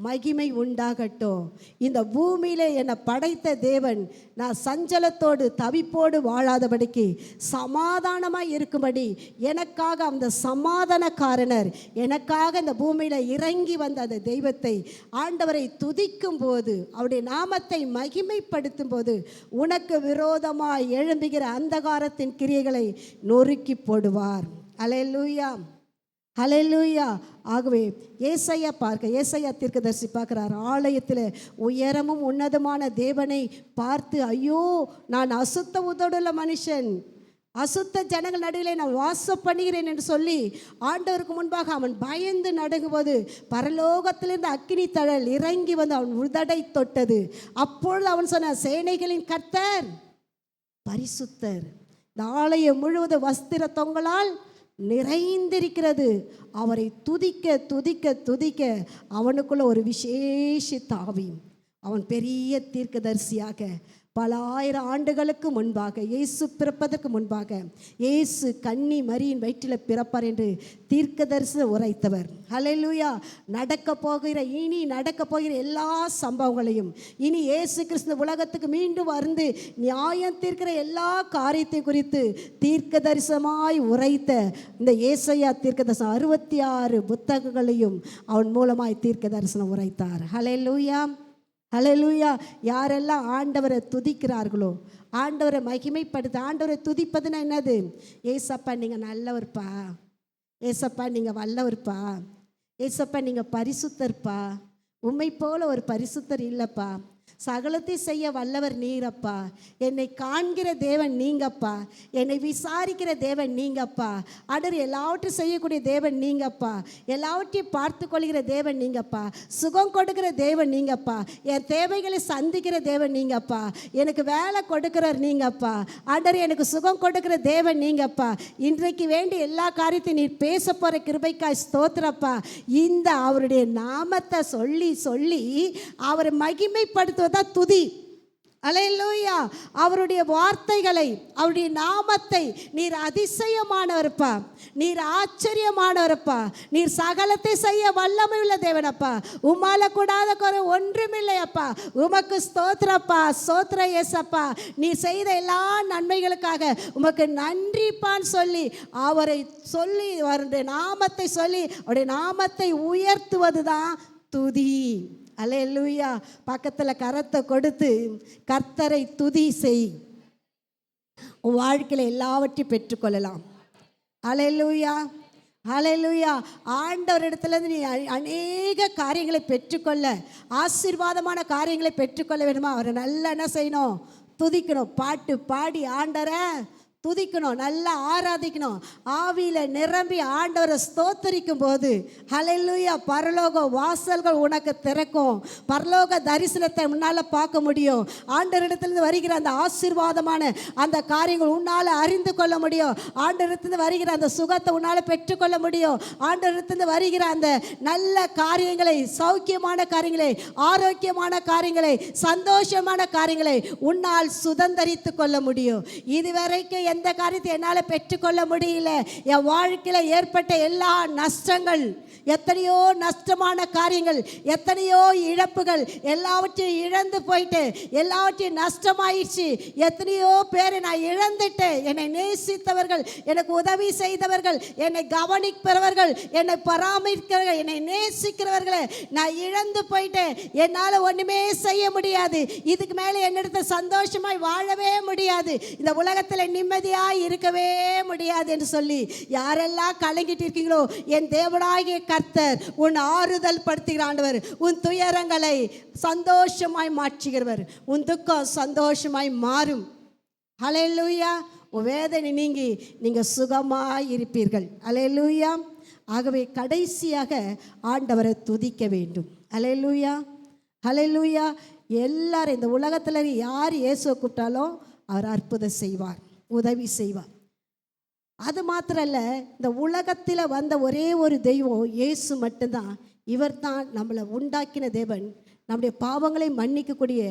மகிமை உண்டாகட்டும். இந்த பூமியிலே என்னை படைத்த தேவன் நான் சஞ்சலத்தோடு தவிப்போடு வாழாதபடிக்கு சமாதானமாக இருக்கும்படி எனக்காக அந்த சமாதானக்காரனர் எனக்காக இந்த பூமியில் இறங்கி வந்த அந்த தெய்வத்தை ஆண்டவரை துதிக்கும் போது, அவருடைய நாமத்தை மகிமைப்படுத்தும் போது உனக்கு விரோதமாய் எழும்புகிற அந்தகாரத்தின் கிரியைகளை நொறுக்கி போடுவார். ஹல்லேலூயா, ஹல்லேலூயா. ஆகவே ஏசாயா ஏசாயா தீர்க்கதரிசி பார்க்கிறார், ஆலயத்தில் உயரமும் உன்னதமான தேவனை பார்த்து, ஐயோ நான் அசுத்த உதடுள்ள மனுஷன், அசுத்த ஜனங்கள் நடுவிலே நான் வாசம் பண்ணுகிறேன் என்று சொல்லி ஆண்டவருக்கு முன்பாக அவன் பயந்து நடுங்கும்போது பரலோகத்திலிருந்து அக்கினி தழல் இறங்கி வந்து அவன் உதடை தொட்டது. அப்பொழுது அவன் சொன்ன, சேனைகளின் கர்த்தர் பரிசுத்தர், இந்த ஆலயம் முழுவதும் வஸ்திர தொங்கலால் நிறைந்திருக்கிறது. அவரை துதிக்க துதிக்க துதிக்க அவனுக்குள்ள ஒரு விசேஷித்த ஆவி, அவன் பெரிய தீர்க்கதரிசியாக பல ஆயிரம் ஆண்டுகளுக்கு முன்பாக, இயேசு பிறப்பதற்கு முன்பாக, இயேசு கன்னி மரியின் வயிற்றில் பிறப்பார் என்று தீர்க்கதரிசனம் உரைத்தவர். ஹல்லேலூயா. இனி நடக்க போகிற எல்லா சம்பவங்களையும், இனி இயேசு கிறிஸ்து உலகத்துக்கு மீண்டும் வந்து நியாயம் தீர்க்கிற எல்லா காரியத்தை குறித்து தீர்க்கதரிசனமாய் உரைத்த இந்த ஏசாயா தீர்க்கதரிசனம் 66 புத்தகங்களையும் அவன் மூலமாய் தீர்க்க தரிசனம் உரைத்தார். ஹல்லேலூயா, ஹல்லேலூயா. யாரெல்லாம் ஆண்டவரை துதிக்கிறார்களோ, ஆண்டவரை மகிமைப்படுத்த, ஆண்டவரை துதிப்பதுன்னா என்னது? ஏசப்பா நீங்கள் நல்லவர்ப்பா, ஏசப்பா நீங்கள் வல்லவர்ப்பா, ஏசப்பா நீங்கள் பரிசுத்தர்ப்பா, உம்மை போல ஒரு பரிசுத்தர் இல்லைப்பா, சகலத்தை செய்ய வல்லவர் நீரப்பா, என்னை காண்கிற தேவன் நீங்கப்பா, என்னை விசாரிக்கிற தேவன் நீங்கப்பா, ஆண்டவர் எல்லாவற்றையும் செய்யக்கூடிய தேவன் நீங்கப்பா, எல்லாவற்றையும் பார்த்து கொள்கிற தேவன் நீங்கப்பா, சுகம் கொடுக்கிற தேவன் நீங்கப்பா, என் தேவைகளை சந்திக்கிற தேவன் நீங்கப்பா, எனக்கு வேலை கொடுக்கிறவர் நீங்கப்பா, ஆண்டவர் எனக்கு சுகம் கொடுக்கிற தேவன் நீங்கப்பா, இன்றைக்கு வேண்டிய எல்லா காரியத்தையும் நீர் பேச போகிற கிருபைக்காய் ஸ்தோத்திரப்பா. இந்த அவருடைய நாமத்தை சொல்லி சொல்லி அவரை மகிமைப்படுத்துவ துதி. அல்லேலூயா. அவருடைய வார்த்தைகளை, அவருடைய நாமத்தை, நீர் அதிசயமானவர்ப்பா, நீர் ஆச்சரியமானவர்ப்பா, நீர் சகலத்தை செய்ய வல்லமை உள்ள தேவனப்பா, உம்மால கூடாத குறை ஒன்றுமில்லையப்பா, உமக்கு ஸ்தோத்திரப்பா, ஸ்தோத்திர இயேசப்பா. நீர் செய்த எல்லா நன்மைகளுக்காக உமக்கு நன்றிப்பான்னு சொல்லி அவரை சொல்லி, அவருடைய நாமத்தை சொல்லி, அவருடைய நாமத்தை உயர்த்துவது தான் துதி. அல்லேலூயா. பக்கத்தில் கரத்தை கொடுத்து கர்த்தரை துதி செய், உன் வாழ்க்கையில் எல்லாவற்றையும் பெற்றுக்கொள்ளலாம். அல்லேலூயா, அல்லேலூயா. ஆண்டவரிடத்துலேருந்து நீ அநேக காரியங்களை பெற்றுக்கொள்ள, ஆசீர்வாதமான காரியங்களை பெற்றுக்கொள்ள வேணுமா? அவரை நல்லா என்ன செய்யணும்? துதிக்கணும். பாட்டு பாடி ஆண்டவரை துதிக்கணும், நல்லா ஆராதிக்கணும். ஆவியில் நிரம்பி ஆண்டவரை ஸ்தோத்தரிக்கும் போது ஹல்லேலூயா, பரலோக வாசல்கள் உனக்கு திறக்கும். பரலோக தரிசனத்தை உன்னால் பார்க்க முடியும். ஆண்டவரிடத்திலிருந்து வருகிற அந்த ஆசீர்வாதமான அந்த காரியங்கள் உன்னால் அறிந்து கொள்ள முடியும். ஆண்டவரிடத்திலிருந்து வருகிற அந்த சுகத்தை உன்னால் பெற்றுக்கொள்ள முடியும். ஆண்டவரிடத்திலிருந்து வருகிற அந்த நல்ல காரியங்களை, சௌக்கியமான காரியங்களை, ஆரோக்கியமான காரியங்களை, சந்தோஷமான காரியங்களை உன்னால் சுதந்தரித்து கொள்ள முடியும். இதுவரைக்கும் எந்த காரியத்தை என்னால் பெற்றுக்கொள்ள முடியல. என் வாழ்க்கையில் ஏற்பட்ட எல்லா நஷ்டங்கள், எத்தனையோ நஷ்டமான காரியங்கள், எத்தனையோ இழப்புகள், எல்லாவற்றையும் இழந்து போயிட்டு, எல்லாவற்றையும் நஷ்டமாயிடுச்சு. எத்தனையோ பேரை நான் இழந்துட்டு, என்னை நேசித்தவர்கள், எனக்கு உதவி செய்தவர்கள், என்னை கவனிப்பவர்கள், என்னை பராமரிக்கிறவர்கள், என்னை நேசிக்கிறவர்களை நான் இழந்து போயிட்டேன். என்னால் ஒன்றுமே செய்ய முடியாது. இதுக்கு மேலே என்னிடத்த சந்தோஷமாய் வாழவே முடியாது, இந்த உலகத்தில் நிம்மதியாய் இருக்கவே முடியாது என்று சொல்லி யாரெல்லாம் கலங்கிட்டு இருக்கீங்களோ, என் தேவனாகிய கர்த்தர் உன் ஆறுதல் படுத்துகிற ஆண்டவர், உன் துயரங்களை சந்தோஷமாய் மாற்றுகிறவர், உன் துக்கம் சந்தோஷமாய் மாறும். ஹல்லேலூயா. உன் வேதனை நீங்கி நீங்கள் சுகமாய் இருப்பீர்கள். ஹல்லேலூயா. ஆகவே கடைசியாக ஆண்டவரை துதிக்க வேண்டும். ஹல்லேலூயா, ஹல்லேலூயா. எல்லாரும் இந்த உலகத்தில் யார் இயேசுவை கூப்பிட்டாலும் அவர் அற்புதம் செய்வார், உதவி செய்வார். அது மாத்திரல்ல, இந்த உலகத்தில் வந்த ஒரே ஒரு தெய்வம் இயேசு மட்டும்தான். இவர் தான் நம்மளை உண்டாக்கின தேவன், நம்முடைய பாவங்களை மன்னிக்கக்கூடிய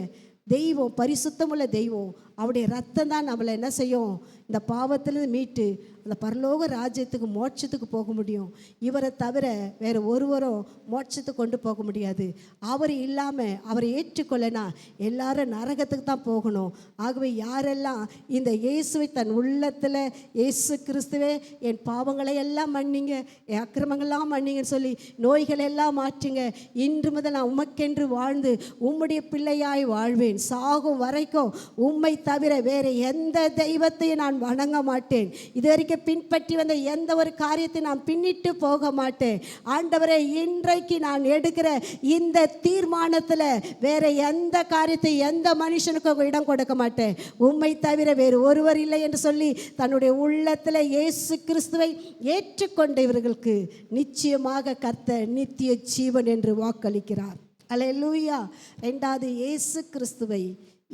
தெய்வம், பரிசுத்தமுள்ள தெய்வம். அவருடைய ரத்தம் தான் நம்மளை என்ன செய்யும்? இந்த பாவத்திலிருந்து மீட்டு அந்த பரலோக ராஜ்யத்துக்கு, மோட்சத்துக்கு போக முடியும். இவரை தவிர வேறு ஒருவரும் மோட்சத்துக்கு கொண்டு போக முடியாது. அவர் இல்லாமல், அவரை ஏற்றுக்கொள்ளனா எல்லாரும் நரகத்துக்கு தான் போகணும். ஆகவே யாரெல்லாம் இந்த இயேசுவை தன் உள்ளத்தில், இயேசு கிறிஸ்துவே என் பாவங்களை எல்லாம் மன்னிங்க, என் அக்கிரமங்கள்லாம் மன்னிங்கன்னு சொல்லி நோய்களை எல்லாம் மாற்றுங்க, இன்று முதல் நான் உமக்கென்று வாழ்ந்து உம்முடைய பிள்ளையாய் வாழ்வேன், சாகும் வரைக்கும் உம்மை தவிர வேறு எந்த தெய்வத்தையும் நான் வணங்க மாட்டேன், இதுவரைக்கும் பின்பற்றி வந்த எந்த ஒரு காரியத்தை நான் பின்னிட்டு போக மாட்டேன். ஆண்டவரே, இன்றைக்கு நான் எடுக்கிற இந்த தீர்மானத்தில் வேற எந்த காரியத்தை, எந்த மனுஷனுக்கும் இடம் கொடுக்க மாட்டேன், உம்மை தவிர வேறு ஒருவர் இல்லை என்று சொல்லி தன்னுடைய உள்ளத்தில் இயேசு கிறிஸ்துவை ஏற்றுக்கொண்டவர்களுக்கு நிச்சயமாக கர்த்தர் நித்திய ஜீவன் என்று வாக்களிக்கிறார். அல்லேலூயா. ரெண்டாவது, இயேசு கிறிஸ்துவை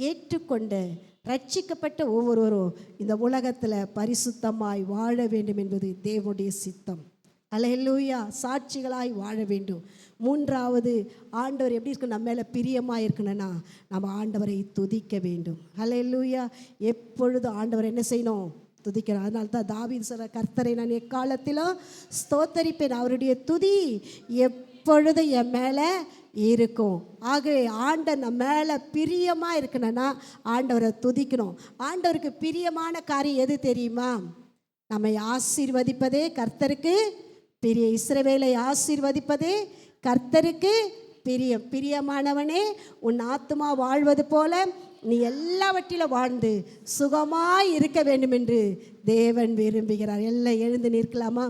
ஏற்றுக்கொண்ட ரட்சிக்கப்பட்ட ஒவ்வொருவரும் இந்த உலகத்தில் பரிசுத்தமாய் வாழ வேண்டும் என்பது தேவனுடைய சித்தம். அல்லேலூயா. சாட்சிகளாய் வாழ வேண்டும். மூன்றாவது, ஆண்டவர் எப்படி இருக்கணும், நம்ம மேலே பிரியமாக இருக்கணும்னா நம்ம ஆண்டவரை துதிக்க வேண்டும். அல்லேலூயா. எப்பொழுதும் ஆண்டவர் என்ன செய்யணும், துதிக்கிறோம். அதனால தான் தாவீது சொல்ற, கர்த்தரை நான் எக்காலத்திலும் ஸ்தோத்தரிப்பேன், அவருடைய துதி எப்பொழுதும் என் மேலே இருக்கும். ஆகவே ஆண்டவர் நம்ம மேலே பிரியமாக இருக்கணும்னா ஆண்டவரை துதிக்கணும். ஆண்டவருக்கு பிரியமான காரியம் எது தெரியுமா? நம்மை ஆசீர்வதிப்பதே கர்த்தருக்கு பிரியம். இஸ்ரவேலை ஆசீர்வதிப்பதே கர்த்தருக்கு பிரியம். பிரியமானவனே, உன் ஆத்துமா வாழ்வது போல நீ எல்லாவற்றிலும் வாழ்ந்து சுகமாய் இருக்க வேண்டும் என்று தேவன் விரும்புகிறார். எல்லாம் எழுந்து நிற்கலாமா?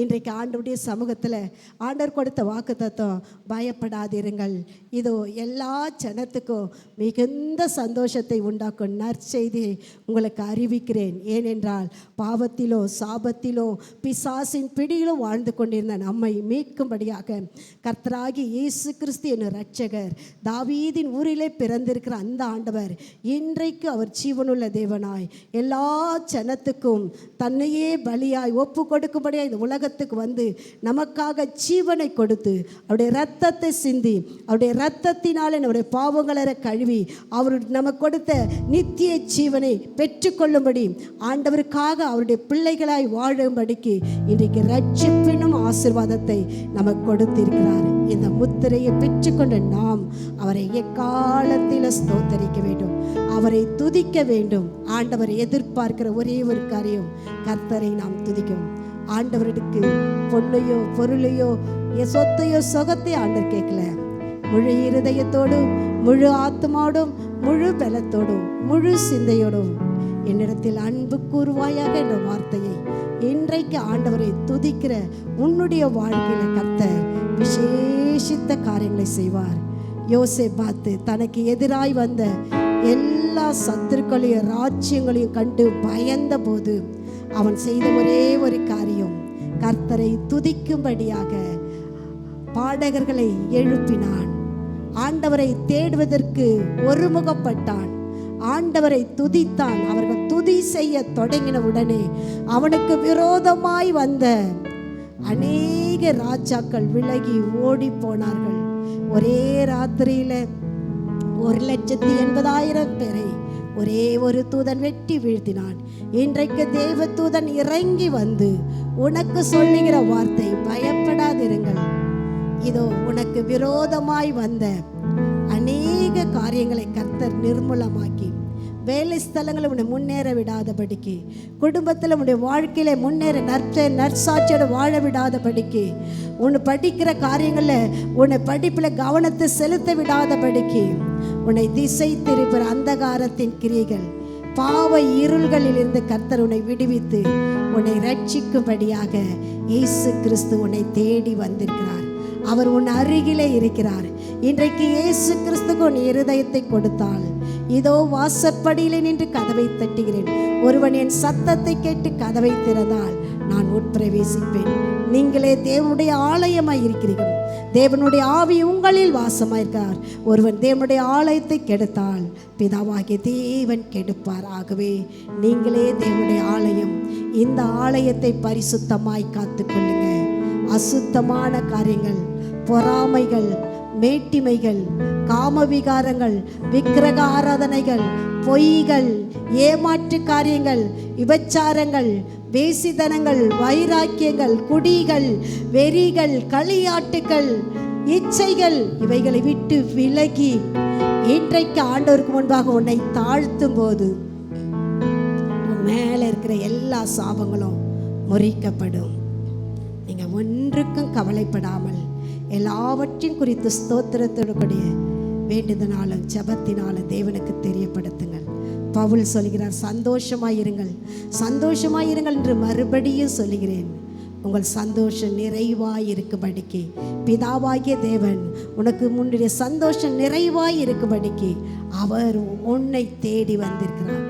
இன்றைக்கு ஆண்டவருடைய சமூகத்தில் ஆண்டவர் கொடுத்த வாக்குத்தத்தம், பயப்படாதிருங்கள், இதோ எல்லா ஜனத்துக்கும் மிகுந்த சந்தோஷத்தை உண்டாக்கும் நற்செய்தியை உங்களுக்கு அறிவிக்கிறேன். ஏனென்றால் பாவத்திலோ சாபத்திலோ பிசாசின் பிடியிலோ வாழ்ந்து கொண்டிருந்த நம்மை மீட்கும்படியாக கர்த்தராகி இயேசு கிறிஸ்து என்ற இரட்சகர் தாவீதின் ஊரிலே பிறந்திருக்கிற அந்த ஆண்டவர் இன்றைக்கு அவர் ஜீவனுள்ள தேவனாய் எல்லா ஜனத்துக்கும் தன்னையே பலியாய் ஒப்பு கொடுக்கும்படியாக இந்த உலகத்துக்கு வந்து நமக்காக ஜீவனை கொடுத்து அவருடைய இரத்தத்தை சிந்தி அவருடைய இரத்தத்தினாலே நம்முடைய பாவங்களை கழுவி அவர் நமக்கு கொடுத்த நித்திய ஜீவனை பெற்றுக்கொள்ளும்படி ஆண்டவருக்காக அவருடைய பிள்ளைகளாய் வாழும்படிக்கு இன்றைக்கு ரட்சிப்பினும் ஆசீர்வாதத்தை நமக்கு கொடுத்திருக்கிறார். இந்த முத்திரையை பெற்றுக்கொண்ட நாம் அவரை எக்காலத்தில் ஸ்தோத்தரிக்க வேண்டும், அவரை துதிக்க வேண்டும். ஆண்டவர் எதிர்பார்க்கிற ஒரே ஒரு காரியம், கர்த்தரை நாம் துதிக்கும். ஆண்டவருக்கு பொண்ணையோ பொருளையோ சொத்தையோ சொகத்தை ஆண்டவர் கேட்கல. முழு இருதயத்தோடும் முழு ஆத்மாவோடும் முழு பலத்தோடும் முழு சிந்தையோடும் என்னிடத்தில் அன்பு கூறுவாயாக என்ற வார்த்தையை இன்றைக்கு ஆண்டவரை துதிக்கிற உன்னுடைய வாழ்க்கையில் கர்த்தர் விசேஷித்த காரியங்களை செய்வார். யோசேப்பு தனக்கு எதிராய் வந்த எல்லா சத்துருக்களையும் ராஜ்யங்களையும் கண்டு பயந்த போது அவன் செய்த ஒரே ஒரு காரியம், கர்த்தரை துதிக்கும்படியாக பாடகர்களை எழுப்பினான். ஆண்டவரை தேடுவதற்கு ஒருமுகப்பட்டான், ஆண்டவரை துதித்தான். அவர்கள் துதி செய்ய தொடங்கின உடனே அவனுக்கு விரோதமாய் வந்த அநேக ராஜாக்கள் விலகி ஓடி போனார்கள். ஒரே ராத்திரியில 1,80,000 பேரை ஒரே ஒரு தூதன் வெட்டி வீழ்த்தினான். இன்றைக்கு தேவ தூதன் இறங்கி வந்து உனக்கு சொல்லுகிற வார்த்தை, பயப்படாதிருங்கள். இதோ உனக்கு விரோதமாய் வந்த அநேக காரியங்களை கர்த்தர் நிர்மூலமாக்கி, வேலை ஸ்தலங்களை உன்னை முன்னேற விடாதபடிக்கு, குடும்பத்தில் உன்னுடைய வாழ்க்கையில முன்னேற நற்சாட்சியோடு வாழ விடாதபடிக்கு, உன்னை படிக்கிற காரியங்களில் உன்னை படிப்பில் கவனத்தை செலுத்த விடாதபடிக்கு, உன்னை திசை திருப்புற அந்தகாரத்தின் கிரியைகள் பாவ இருள்களில் இருந்து கர்த்தர் உன்னை விடுவித்து உன்னை ரட்சிக்கும்படியாக இயேசு கிறிஸ்து உன்னை தேடி வந்திருக்கிறார். அவர் உன் அருகிலே இருக்கிறார். இன்றைக்கு இயேசு கிறிஸ்துக்கு உன் இருதயத்தை கொடுத்தால், இதோ வாசற்படியிலே நின்று கதவை தட்டுகிறேன், ஒருவன் என் சத்தத்தை கேட்டு கதவை திறந்தால் நான் உட்பிரவேசிப்பேன். நீங்களே தேவனுடைய ஆலயமாய் இருக்கிறீர்கள், தேவனுடைய ஆவி உங்களில் வாசமாயிருக்கிறார். ஒருவன் தேவனுடைய ஆலயத்தை கெடுத்தால் பிதாவாகிய தேவன் கெடுப்பார். ஆகவே நீங்களே தேவனுடைய ஆலயம். இந்த ஆலயத்தை பரிசுத்தமாய் காத்துக்கொள்ளுங்க. அசுத்தமான காரியங்கள், பொறாமைகள், மேட்டிமைகள், காமவிகாரங்கள், விக்கிரக ஆராதனைகள், பொய்கள், ஏமாற்று காரியங்கள், விபச்சாரங்கள், வேசித்தனங்கள், வைராக்கியங்கள், குடிகள், வெறிகள், களியாட்டுகள், இச்சைகள், இவைகளை விட்டு விலகி இன்றைக்கு ஆண்டவருக்கு முன்பாக உன்னை தாழ்த்தும் போது மேலே இருக்கிற எல்லா சாபங்களும் முறிக்கப்படும். நீங்கள் ஒன்றுக்கும் கவலைப்படாமல் எல்லாவற்றையும் குறித்து ஸ்தோத்திரத்தோடு கூடிய வேண்டுதனாலும் ஜபத்தினாலும் தேவனுக்கு தெரியப்படுத்துங்கள். பவுல் சொல்கிறார், சந்தோஷமாயிருங்கள், சந்தோஷமாயிருங்கள் என்று மறுபடியும் சொல்லுகிறேன். உங்கள் சந்தோஷம் நிறைவாய் இருக்கும்படிக்கு பிதாவாகிய தேவன் உனக்கு முன்னுடைய சந்தோஷம் நிறைவாய் இருக்கும்படிக்கு அவர் உன்னை தேடி வந்திருக்கிறார்.